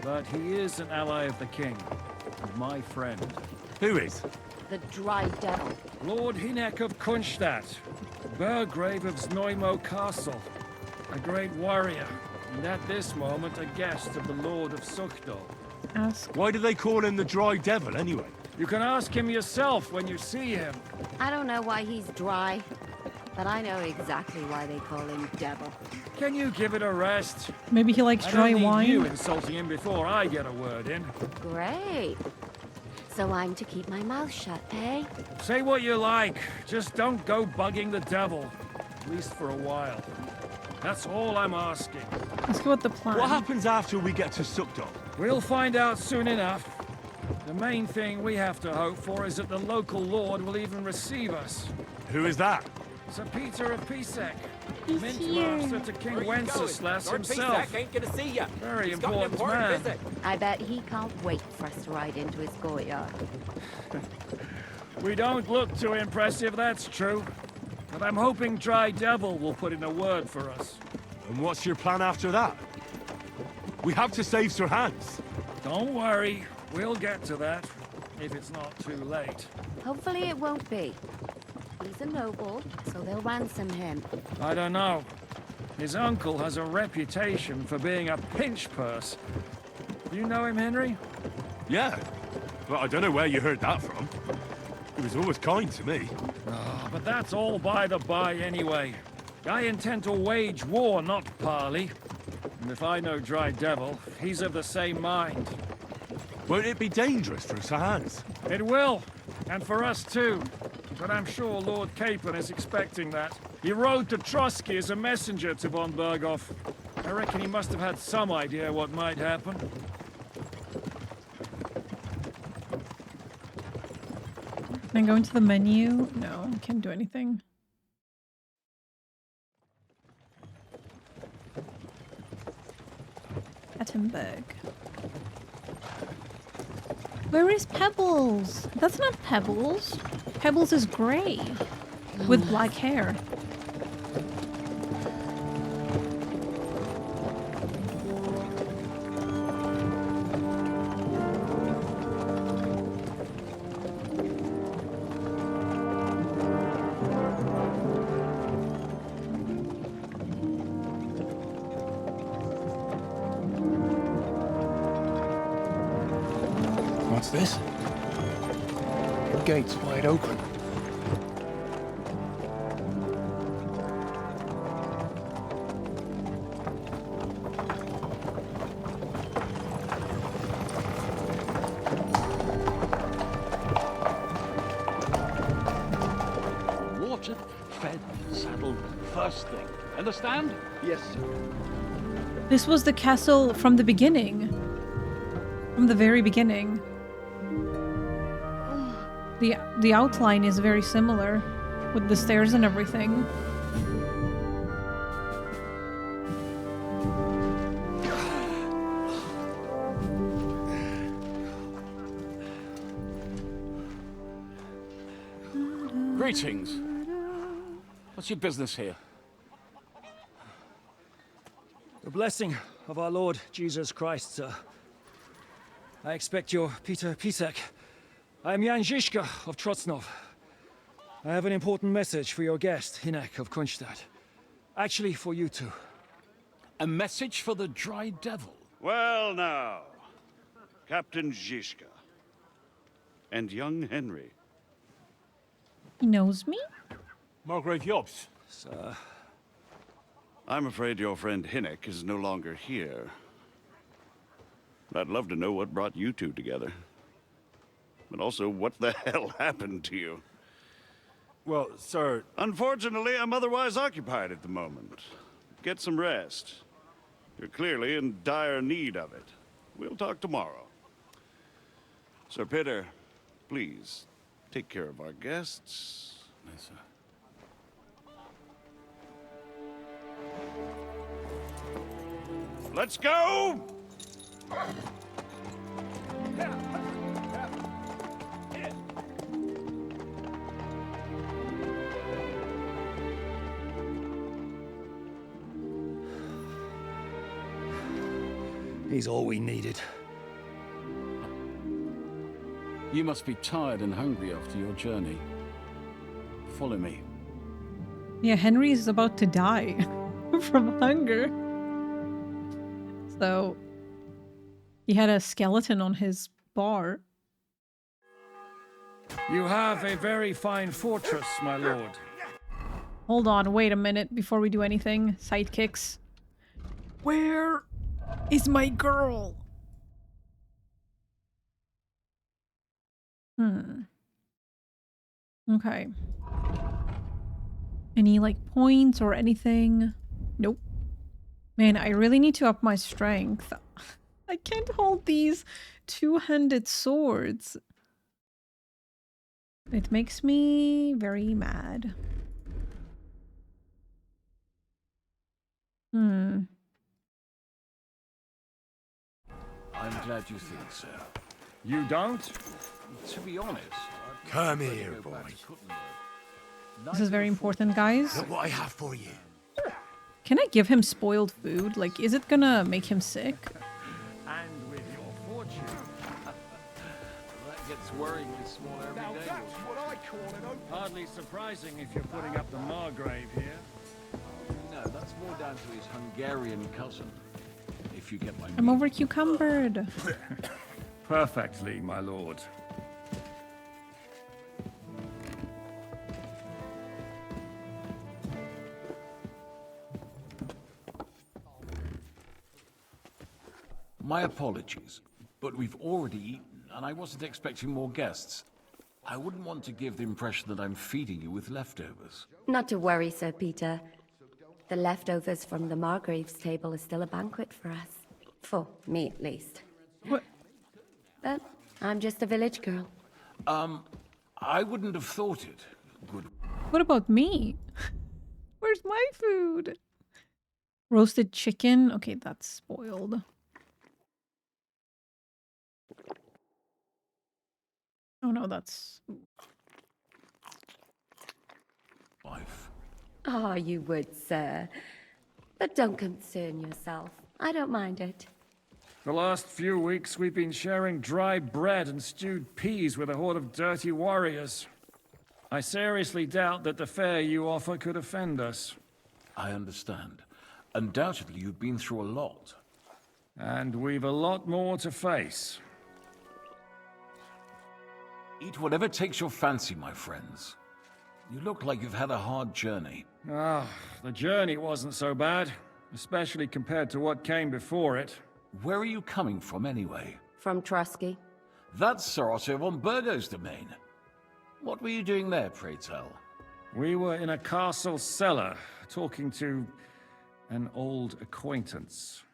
But he is an ally of the king, and my friend. Who is? The dry devil. Lord Hinek of Kunstadt, Burgrave of Znojmo Castle, a great warrior, and at this moment a guest of the Lord of Suchdol. Ask. Why do they call him the Dry Devil, anyway? You can ask him yourself when you see him. I don't know why he's dry, but I know exactly why they call him Devil. Can you give it a rest? Maybe he likes dry I don't need wine. you insulting him before I get a word in. Great. So I'm to keep my mouth shut, eh? Say what you like, just don't go bugging the devil. At least for a while. That's all I'm asking. Let's go with the plan. What happens after we get to Suchdol? We'll find out soon enough. The main thing we have to hope for is that the local lord will even receive us. Who is that? Sir Peter of Pisek, He's Mint here. Master to King Where you going? Wenceslas Lord himself. Pisek ain't gonna see ya. Very He's got an important man. visit. I bet he can't wait for us to ride into his courtyard. We don't look too impressive, that's true. But I'm hoping Dry Devil will put in a word for us. And what's your plan after that? We have to save Sir Hans. Don't worry, we'll get to that, if it's not too late. Hopefully it won't be. He's a noble, so they'll ransom him. I don't know. His uncle has a reputation for being a pinch purse. Do you know him, Henry? Yeah, but I don't know where you heard that from. He was always kind to me. Oh, but that's all by the by anyway. I intend to wage war, not parley. And if I know Dry Devil, he's of the same mind. Won't it be dangerous for Sir Hans? It will, and for us too. But I'm sure Lord Capon is expecting that. He rode to Trosky as a messenger to von Berghoff. I reckon he must have had some idea what might happen. Can I go into the menu? No, I can't do anything. Ettenberg. Where is Pebbles? That's not Pebbles. Pebbles is grey with black hair. What's this? The gate's wide open. Watered, fed, saddled, first thing. Understand? Yes, sir. This was the castle from the beginning. From the very beginning. The outline is very similar with the stairs and everything. Greetings. What's your business here? The blessing of our Lord Jesus Christ, sir. I expect your Peter Pisek. I am Jan Žižka of Trocnov. I have an important message for your guest, Hinek of Kunstadt. Actually, for you two. A message for the Dry Devil? Well now, Captain Žižka. And young Henry. He knows me? Margrave Jobs. Sir. I'm afraid your friend Hinek is no longer here. I'd love to know what brought you two together. But also, what the hell happened to you? Well, sir... Unfortunately, I'm otherwise occupied at the moment. Get some rest. You're clearly in dire need of it. We'll talk tomorrow. Sir Peter, please, take care of our guests. Yes, sir. Let's go! He's all we needed. You must be tired and hungry after your journey. Follow me. Yeah, Henry is about to die from hunger. So he had a skeleton on his bar. You have a very fine fortress, my lord. Hold on, wait a minute before we do anything. Sidekicks. Where is my girl? Okay. Any, like, points or anything? Nope. Man, I really need to up my strength. I can't hold these two-handed swords. It makes me very mad. I'm glad you think so. You don't? To be honest, Come here, boy. This is very important, guys. Look what I have for you. Can I give him spoiled food? Like, is it gonna make him sick? And with your fortune. That gets worryingly small every day. That's what I call it. Hardly surprising if you're putting up the Margrave here. No, that's more down to his Hungarian cousin, if you get my I'm meaning. over cucumbered. Perfectly, my lord. My apologies, but we've already eaten, and I wasn't expecting more guests. I wouldn't want to give the impression that I'm feeding you with leftovers. Not to worry, Sir Peter. The leftovers from the Margrave's table is still a banquet for us. For me, at least. What? But I'm just a village girl. I wouldn't have thought it. Good. What about me? Where's my food? Roasted chicken? Okay, that's spoiled. Oh no, that's... Wife. Oh, you would, sir. But don't concern yourself. I don't mind it. The last few weeks we've been sharing dry bread and stewed peas with a horde of dirty warriors. I seriously doubt that the fare you offer could offend us. I understand. Undoubtedly, you've been through a lot. And we've a lot more to face. Eat whatever takes your fancy, my friends. You look like you've had a hard journey. Ah, the journey wasn't so bad, especially compared to what came before it. Where are you coming from, anyway? From Trosky. That's Sir Otto von Burgo's domain. What were you doing there, pray tell? We were in a castle cellar, talking to an old acquaintance.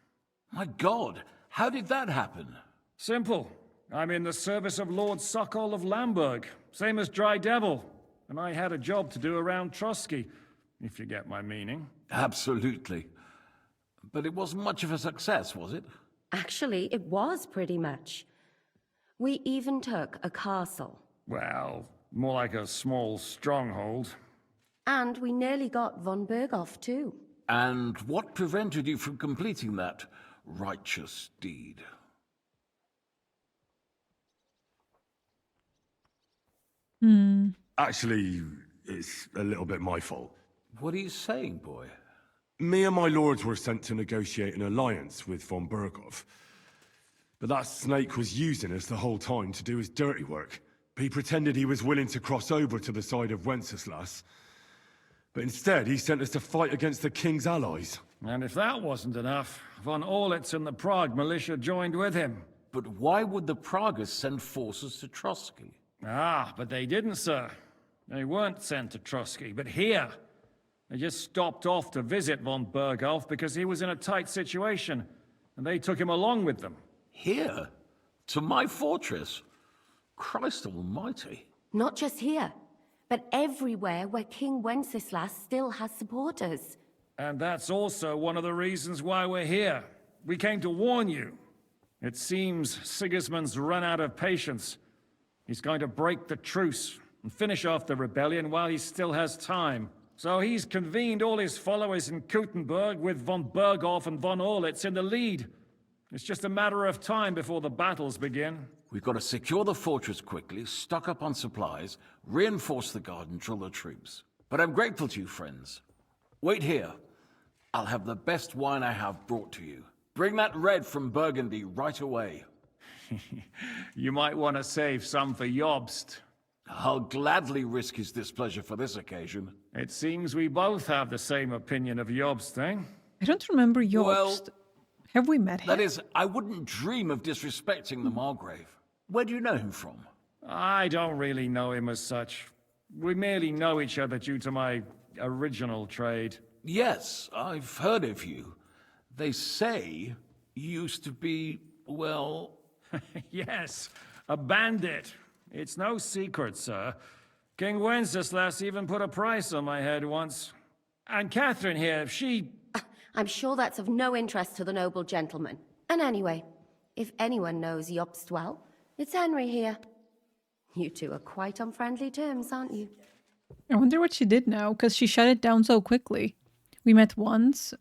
My God, how did that happen? Simple. I'm in the service of Lord Suchdol of Lamberg, same as Dry Devil, and I had a job to do around Trosky, if you get my meaning. Absolutely. But it wasn't much of a success, was it? Actually, it was pretty much. We even took a castle. Well, more like a small stronghold. And we nearly got von Berghoff, too. And what prevented you from completing that righteous deed? Actually, it's a little bit my fault. What are you saying, boy? Me and my lords were sent to negotiate an alliance with von Berghoff. But that snake was using us the whole time to do his dirty work. He pretended he was willing to cross over to the side of Wenceslas. But instead, he sent us to fight against the king's allies. And if that wasn't enough, von Orlitz and the Prague militia joined with him. But why would the Praguers send forces to Trosky? Ah, but they didn't, sir. They weren't sent to Trosky, but here. They just stopped off to visit von Berghoff because he was in a tight situation, and they took him along with them. Here? To my fortress? Christ almighty. Not just here, but everywhere where King Wenceslas still has supporters. And that's also one of the reasons why we're here. We came to warn you. It seems Sigismund's run out of patience. He's going to break the truce and finish off the rebellion while he still has time. So he's convened all his followers in Kuttenberg with von Berghoff and von Orlitz in the lead. It's just a matter of time before the battles begin. We've got to secure the fortress quickly, stock up on supplies, reinforce the guard and drill the troops. But I'm grateful to you, friends. Wait here. I'll have the best wine I have brought to you. Bring that red from Burgundy right away. You might want to save some for Jobst. I'll gladly risk his displeasure for this occasion. It seems we both have the same opinion of Jobst, eh? I don't remember Jobst. Well, have we met him? That is, I wouldn't dream of disrespecting the Margrave. Where do you know him from? I don't really know him as such. We merely know each other due to my original trade. Yes, I've heard of you. They say you used to be, well... Yes, a bandit. It's no secret, sir. King Wenceslas even put a price on my head once. And Catherine here, she... I'm sure that's of no interest to the noble gentleman. And anyway, if anyone knows Jobst well, it's Henry here. You two are quite on friendly terms, aren't you? I wonder what she did now, because she shut it down so quickly. We met once.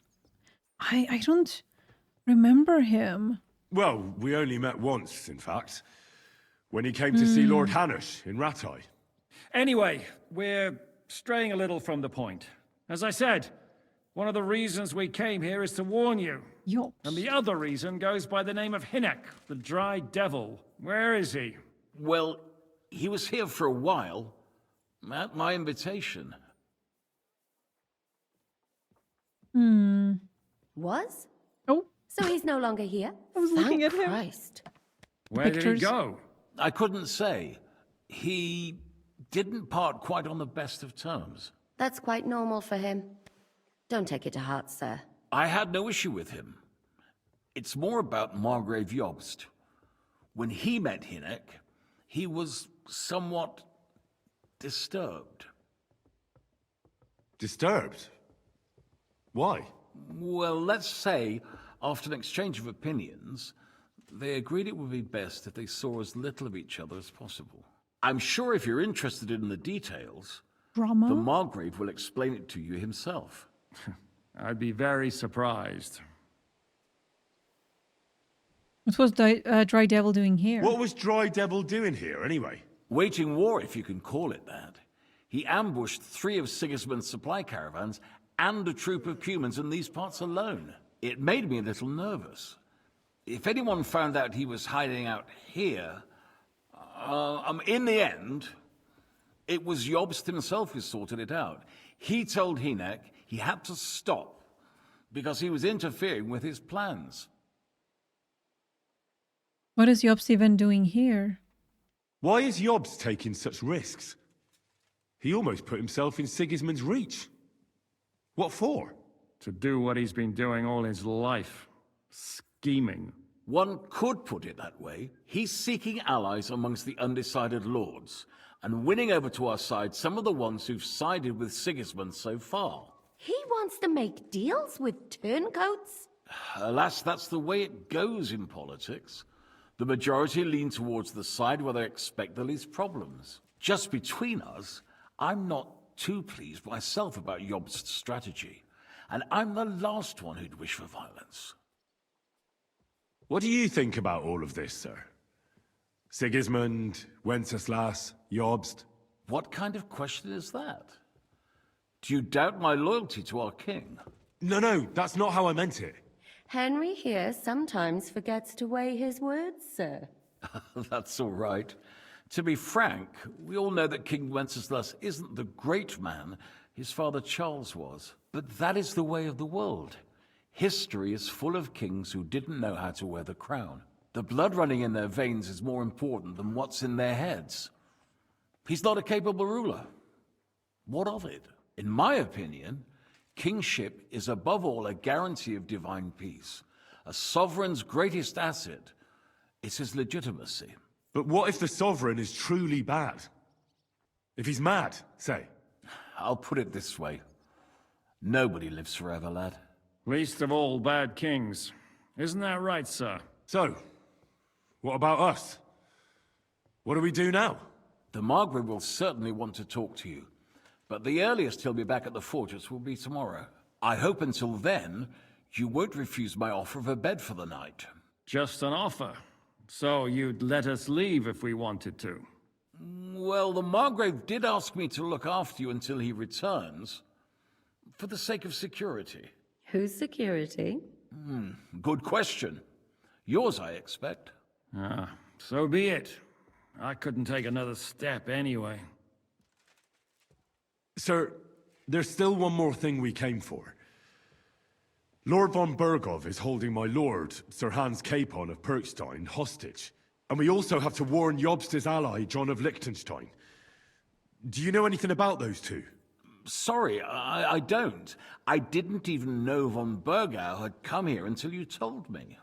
I don't remember him. Well, we only met once, in fact. When he came to see Lord Hanush in Rattay. Anyway, we're straying a little from the point. As I said, one of the reasons we came here is to warn you. Jobst. And the other reason goes by the name of Hynek, the Dry Devil. Where is he? Well, he was here for a while, at my invitation. Was? Oh. So he's no longer here? I was looking at him. Christ. Where did he go? I couldn't say. He didn't part quite on the best of terms. That's quite normal for him. Don't take it to heart, sir. I had no issue with him. It's more about Margrave Jobst. When he met Hynek, he was somewhat disturbed. Disturbed? Why? Well, let's say, after an exchange of opinions, they agreed it would be best if they saw as little of each other as possible. I'm sure if you're interested in the details, Drama? the Margrave will explain it to you himself. I'd be very surprised. What was Dry Devil doing here? What was Dry Devil doing here, anyway? Waging war, if you can call it that. He ambushed 3 of Sigismund's supply caravans and a troop of Cumans in these parts alone. It made me a little nervous. If anyone found out he was hiding out here, in the end, it was Jobst himself who sorted it out. He told Hynek he had to stop because he was interfering with his plans. What is Jobst even doing here? Why is Jobst taking such risks? He almost put himself in Sigismund's reach. What for? To do what he's been doing all his life. Scheming. One could put it that way. He's seeking allies amongst the undecided lords, and winning over to our side some of the ones who've sided with Sigismund so far. He wants to make deals with turncoats? Alas, that's the way it goes in politics. The majority lean towards the side where they expect the least problems. Just between us, I'm not too pleased myself about Jobst's strategy, and I'm the last one who'd wish for violence. What do you think about all of this, sir? Sigismund, Wenceslas, Jobst? What kind of question is that? Do you doubt my loyalty to our king? No, that's not how I meant it. Henry here sometimes forgets to weigh his words, sir. That's all right. To be frank, we all know that King Wenceslas isn't the great man his father Charles was. But that is the way of the world. History is full of kings who didn't know how to wear the crown. The blood running in their veins is more important than what's in their heads. He's not a capable ruler. What of it? In my opinion, kingship is above all a guarantee of divine peace. A sovereign's greatest asset is his legitimacy. But what if the sovereign is truly bad? If he's mad, say? I'll put it this way. Nobody lives forever, lad. Least of all bad kings. Isn't that right, sir? So, what about us? What do we do now? The Margrave will certainly want to talk to you, but the earliest he'll be back at the fortress will be tomorrow. I hope until then, you won't refuse my offer of a bed for the night. Just an offer. So you'd let us leave if we wanted to. Well, the Margrave did ask me to look after you until he returns. For the sake of security. Whose security? Good question. Yours, I expect. Ah, so be it. I couldn't take another step anyway. Sir, there's still one more thing we came for. Lord von Bergov is holding my lord, Sir Hans Capon of Perkstein, hostage. And we also have to warn Jobst's ally, John of Liechtenstein. Do you know anything about those two? Sorry, I don't. I didn't even know von Bergau had come here until you told me.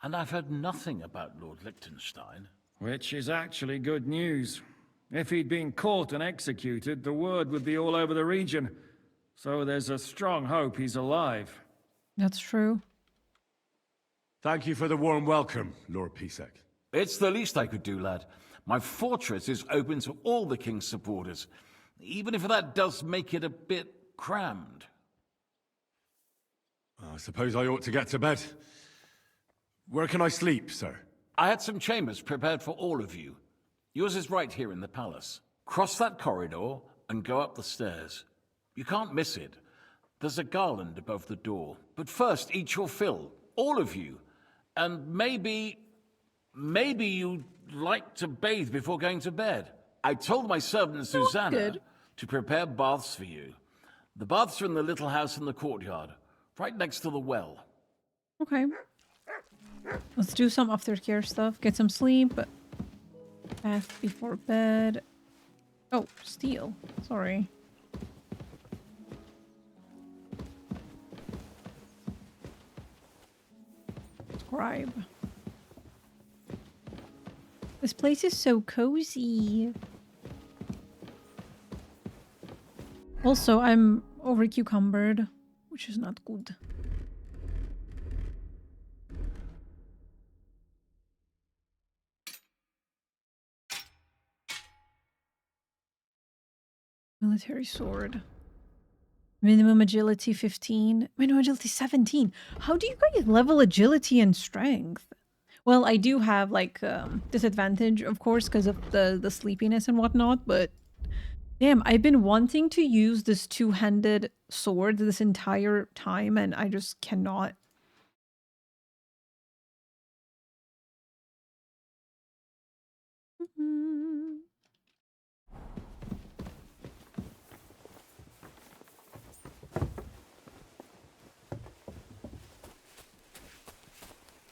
And I've heard nothing about Lord Liechtenstein. Which is actually good news. If he'd been caught and executed, the word would be all over the region. So there's a strong hope he's alive. That's true. Thank you for the warm welcome, Lord Pisek. It's the least I could do, lad. My fortress is open to all the king's supporters, even if that does make it a bit crammed. I suppose I ought to get to bed. Where can I sleep, sir? I had some chambers prepared for all of you. Yours is right here in the palace. Cross that corridor and go up the stairs. You can't miss it. There's a garland above the door. But first, eat your fill. All of you. And maybe you'd like to bathe before going to bed. I told my servant Susanna to prepare baths for you. The baths are in the little house in the courtyard, right next to the well. Okay. Let's do some aftercare stuff. Get some sleep. Bath before bed. Oh, steal. Sorry. Scribe. This place is so cozy. Also, I'm over cucumbered, which is not good. Military sword. Minimum agility 15. Minimum agility 17. How do you guys level agility and strength? Well, I do have like disadvantage, of course, because of the sleepiness and whatnot, but damn, I've been wanting to use this two-handed sword this entire time and I just cannot.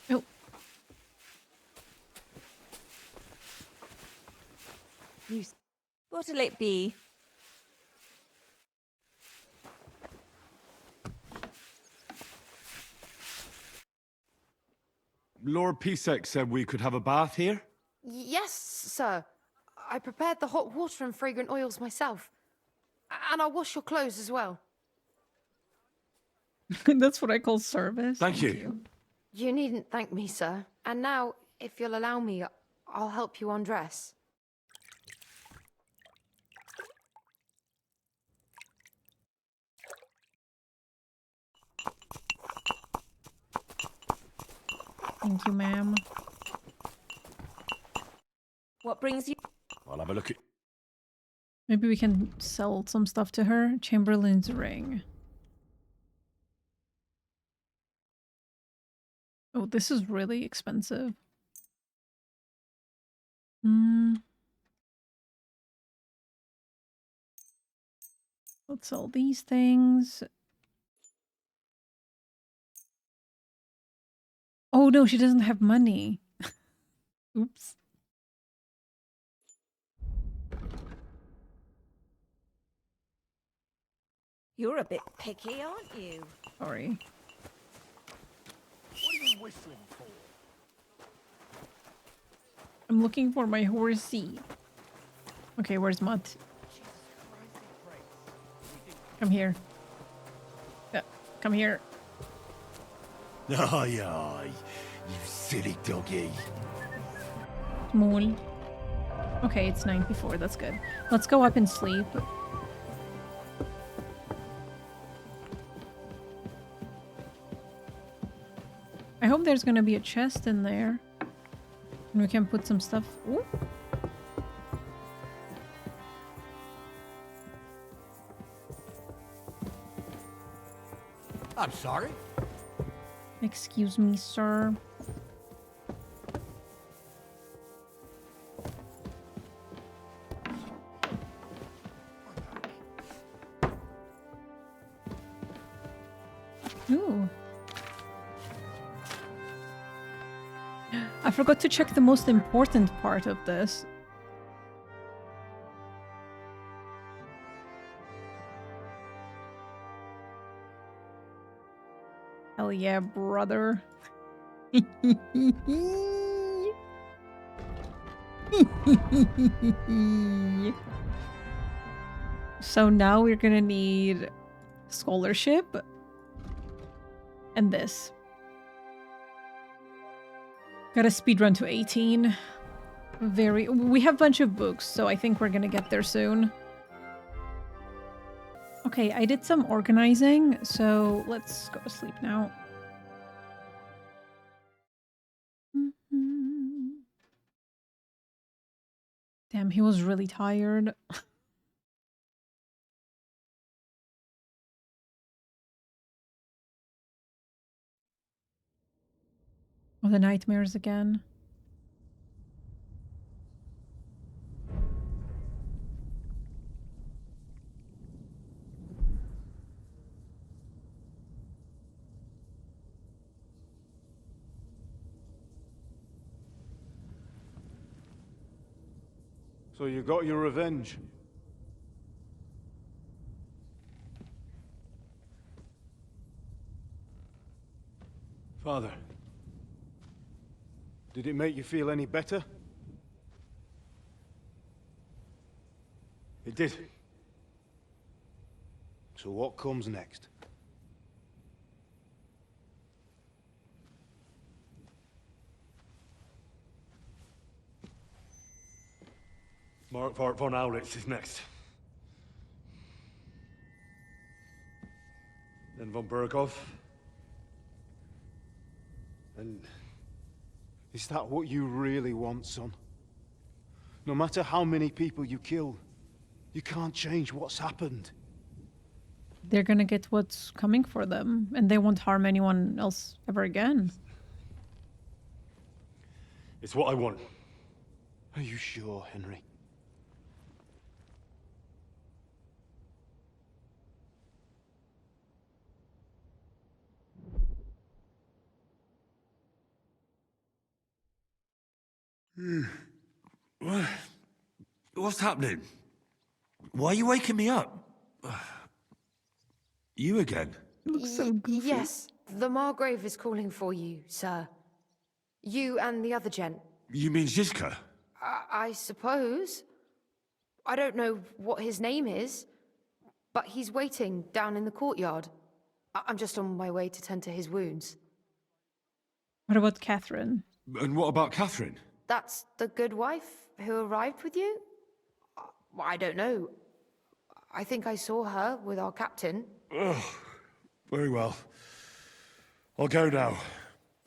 Oh. What'll it be? Lord Pisek said we could have a bath here? Yes, sir. I prepared the hot water and fragrant oils myself. And I'll wash your clothes as well. That's what I call service. Thank you. You needn't thank me, sir. And now, if you'll allow me, I'll help you undress. Thank you, ma'am. What brings you? I'll have a look at... Maybe we can sell some stuff to her. Chamberlain's ring. Oh, this is really expensive. Let's sell these things. Oh no, she doesn't have money. Oops. You're a bit picky, aren't you? Sorry. What are you whistling for? I'm looking for my horsey. Okay, where's Mutt? Come here. Come here. Aye, aye, you silly doggy. Small. Okay, it's 94. That's good. Let's go up and sleep. I I hope there's gonna be a chest in there. And we can put some stuff... Ooh. I'm sorry. Excuse me, sir. Ooh. I forgot to check the most important part of this. Hell yeah, brother. So now we're gonna need scholarship and this. Got a speedrun to 18. We have a bunch of books, so I think we're gonna get there soon. Okay, I did some organizing, so let's go to sleep now. Damn, he was really tired. Oh, the nightmares again. So you got your revenge? Father, did it make you feel any better? It did. So what comes next? Mark von Aulitz is next. Then von Burgov. And is that what you really want, son? No matter how many people you kill, you can't change what's happened. They're gonna get what's coming for them, and they won't harm anyone else ever again. It's what I want. Are you sure, Henry? What's happening? Why are you waking me up? You again? Looks so goofy. Yes, the Margrave is calling for you, sir. You and the other gent. You mean Zizka? I suppose. I don't know what his name is, but he's waiting down in the courtyard. I'm just on my way to tend to his wounds. What about Catherine? And what about Catherine? That's the good wife who arrived with you? I don't know. I think I saw her with our captain. Oh, very well. I'll go now.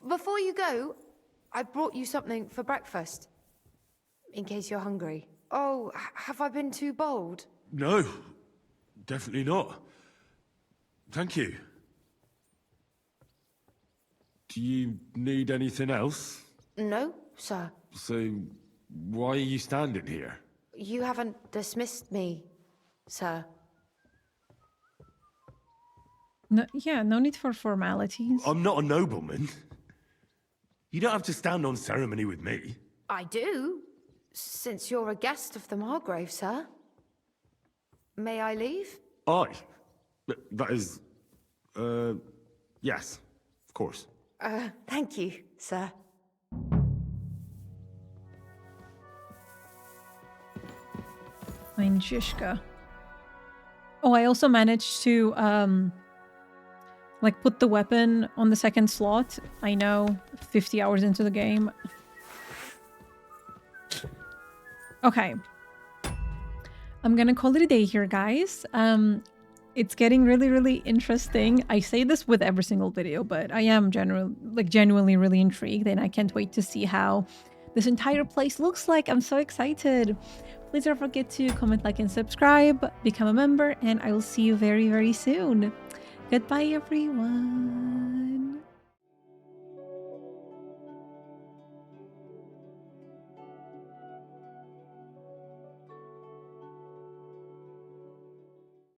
Before you go, I brought you something for breakfast. In case you're hungry. Oh, have I been too bold? No, definitely not. Thank you. Do you need anything else? No, sir. So, why are you standing here? You haven't dismissed me, sir. No, yeah, no need for formalities. I'm not a nobleman. You don't have to stand on ceremony with me. I do, since you're a guest of the Margrave, sir. May I leave? That is... yes, of course. Thank you, sir. Mein Zizka. Oh, I also managed to, like, put the weapon on the second slot. I know, 50 hours into the game. Okay. I'm gonna call it a day here, guys. It's getting really, really interesting. I say this with every single video, but I am genuinely really intrigued, and I can't wait to see how this entire place looks like. I'm so excited. Please don't forget to comment, like, and subscribe, become a member, and I will see you very, very soon. Goodbye, everyone.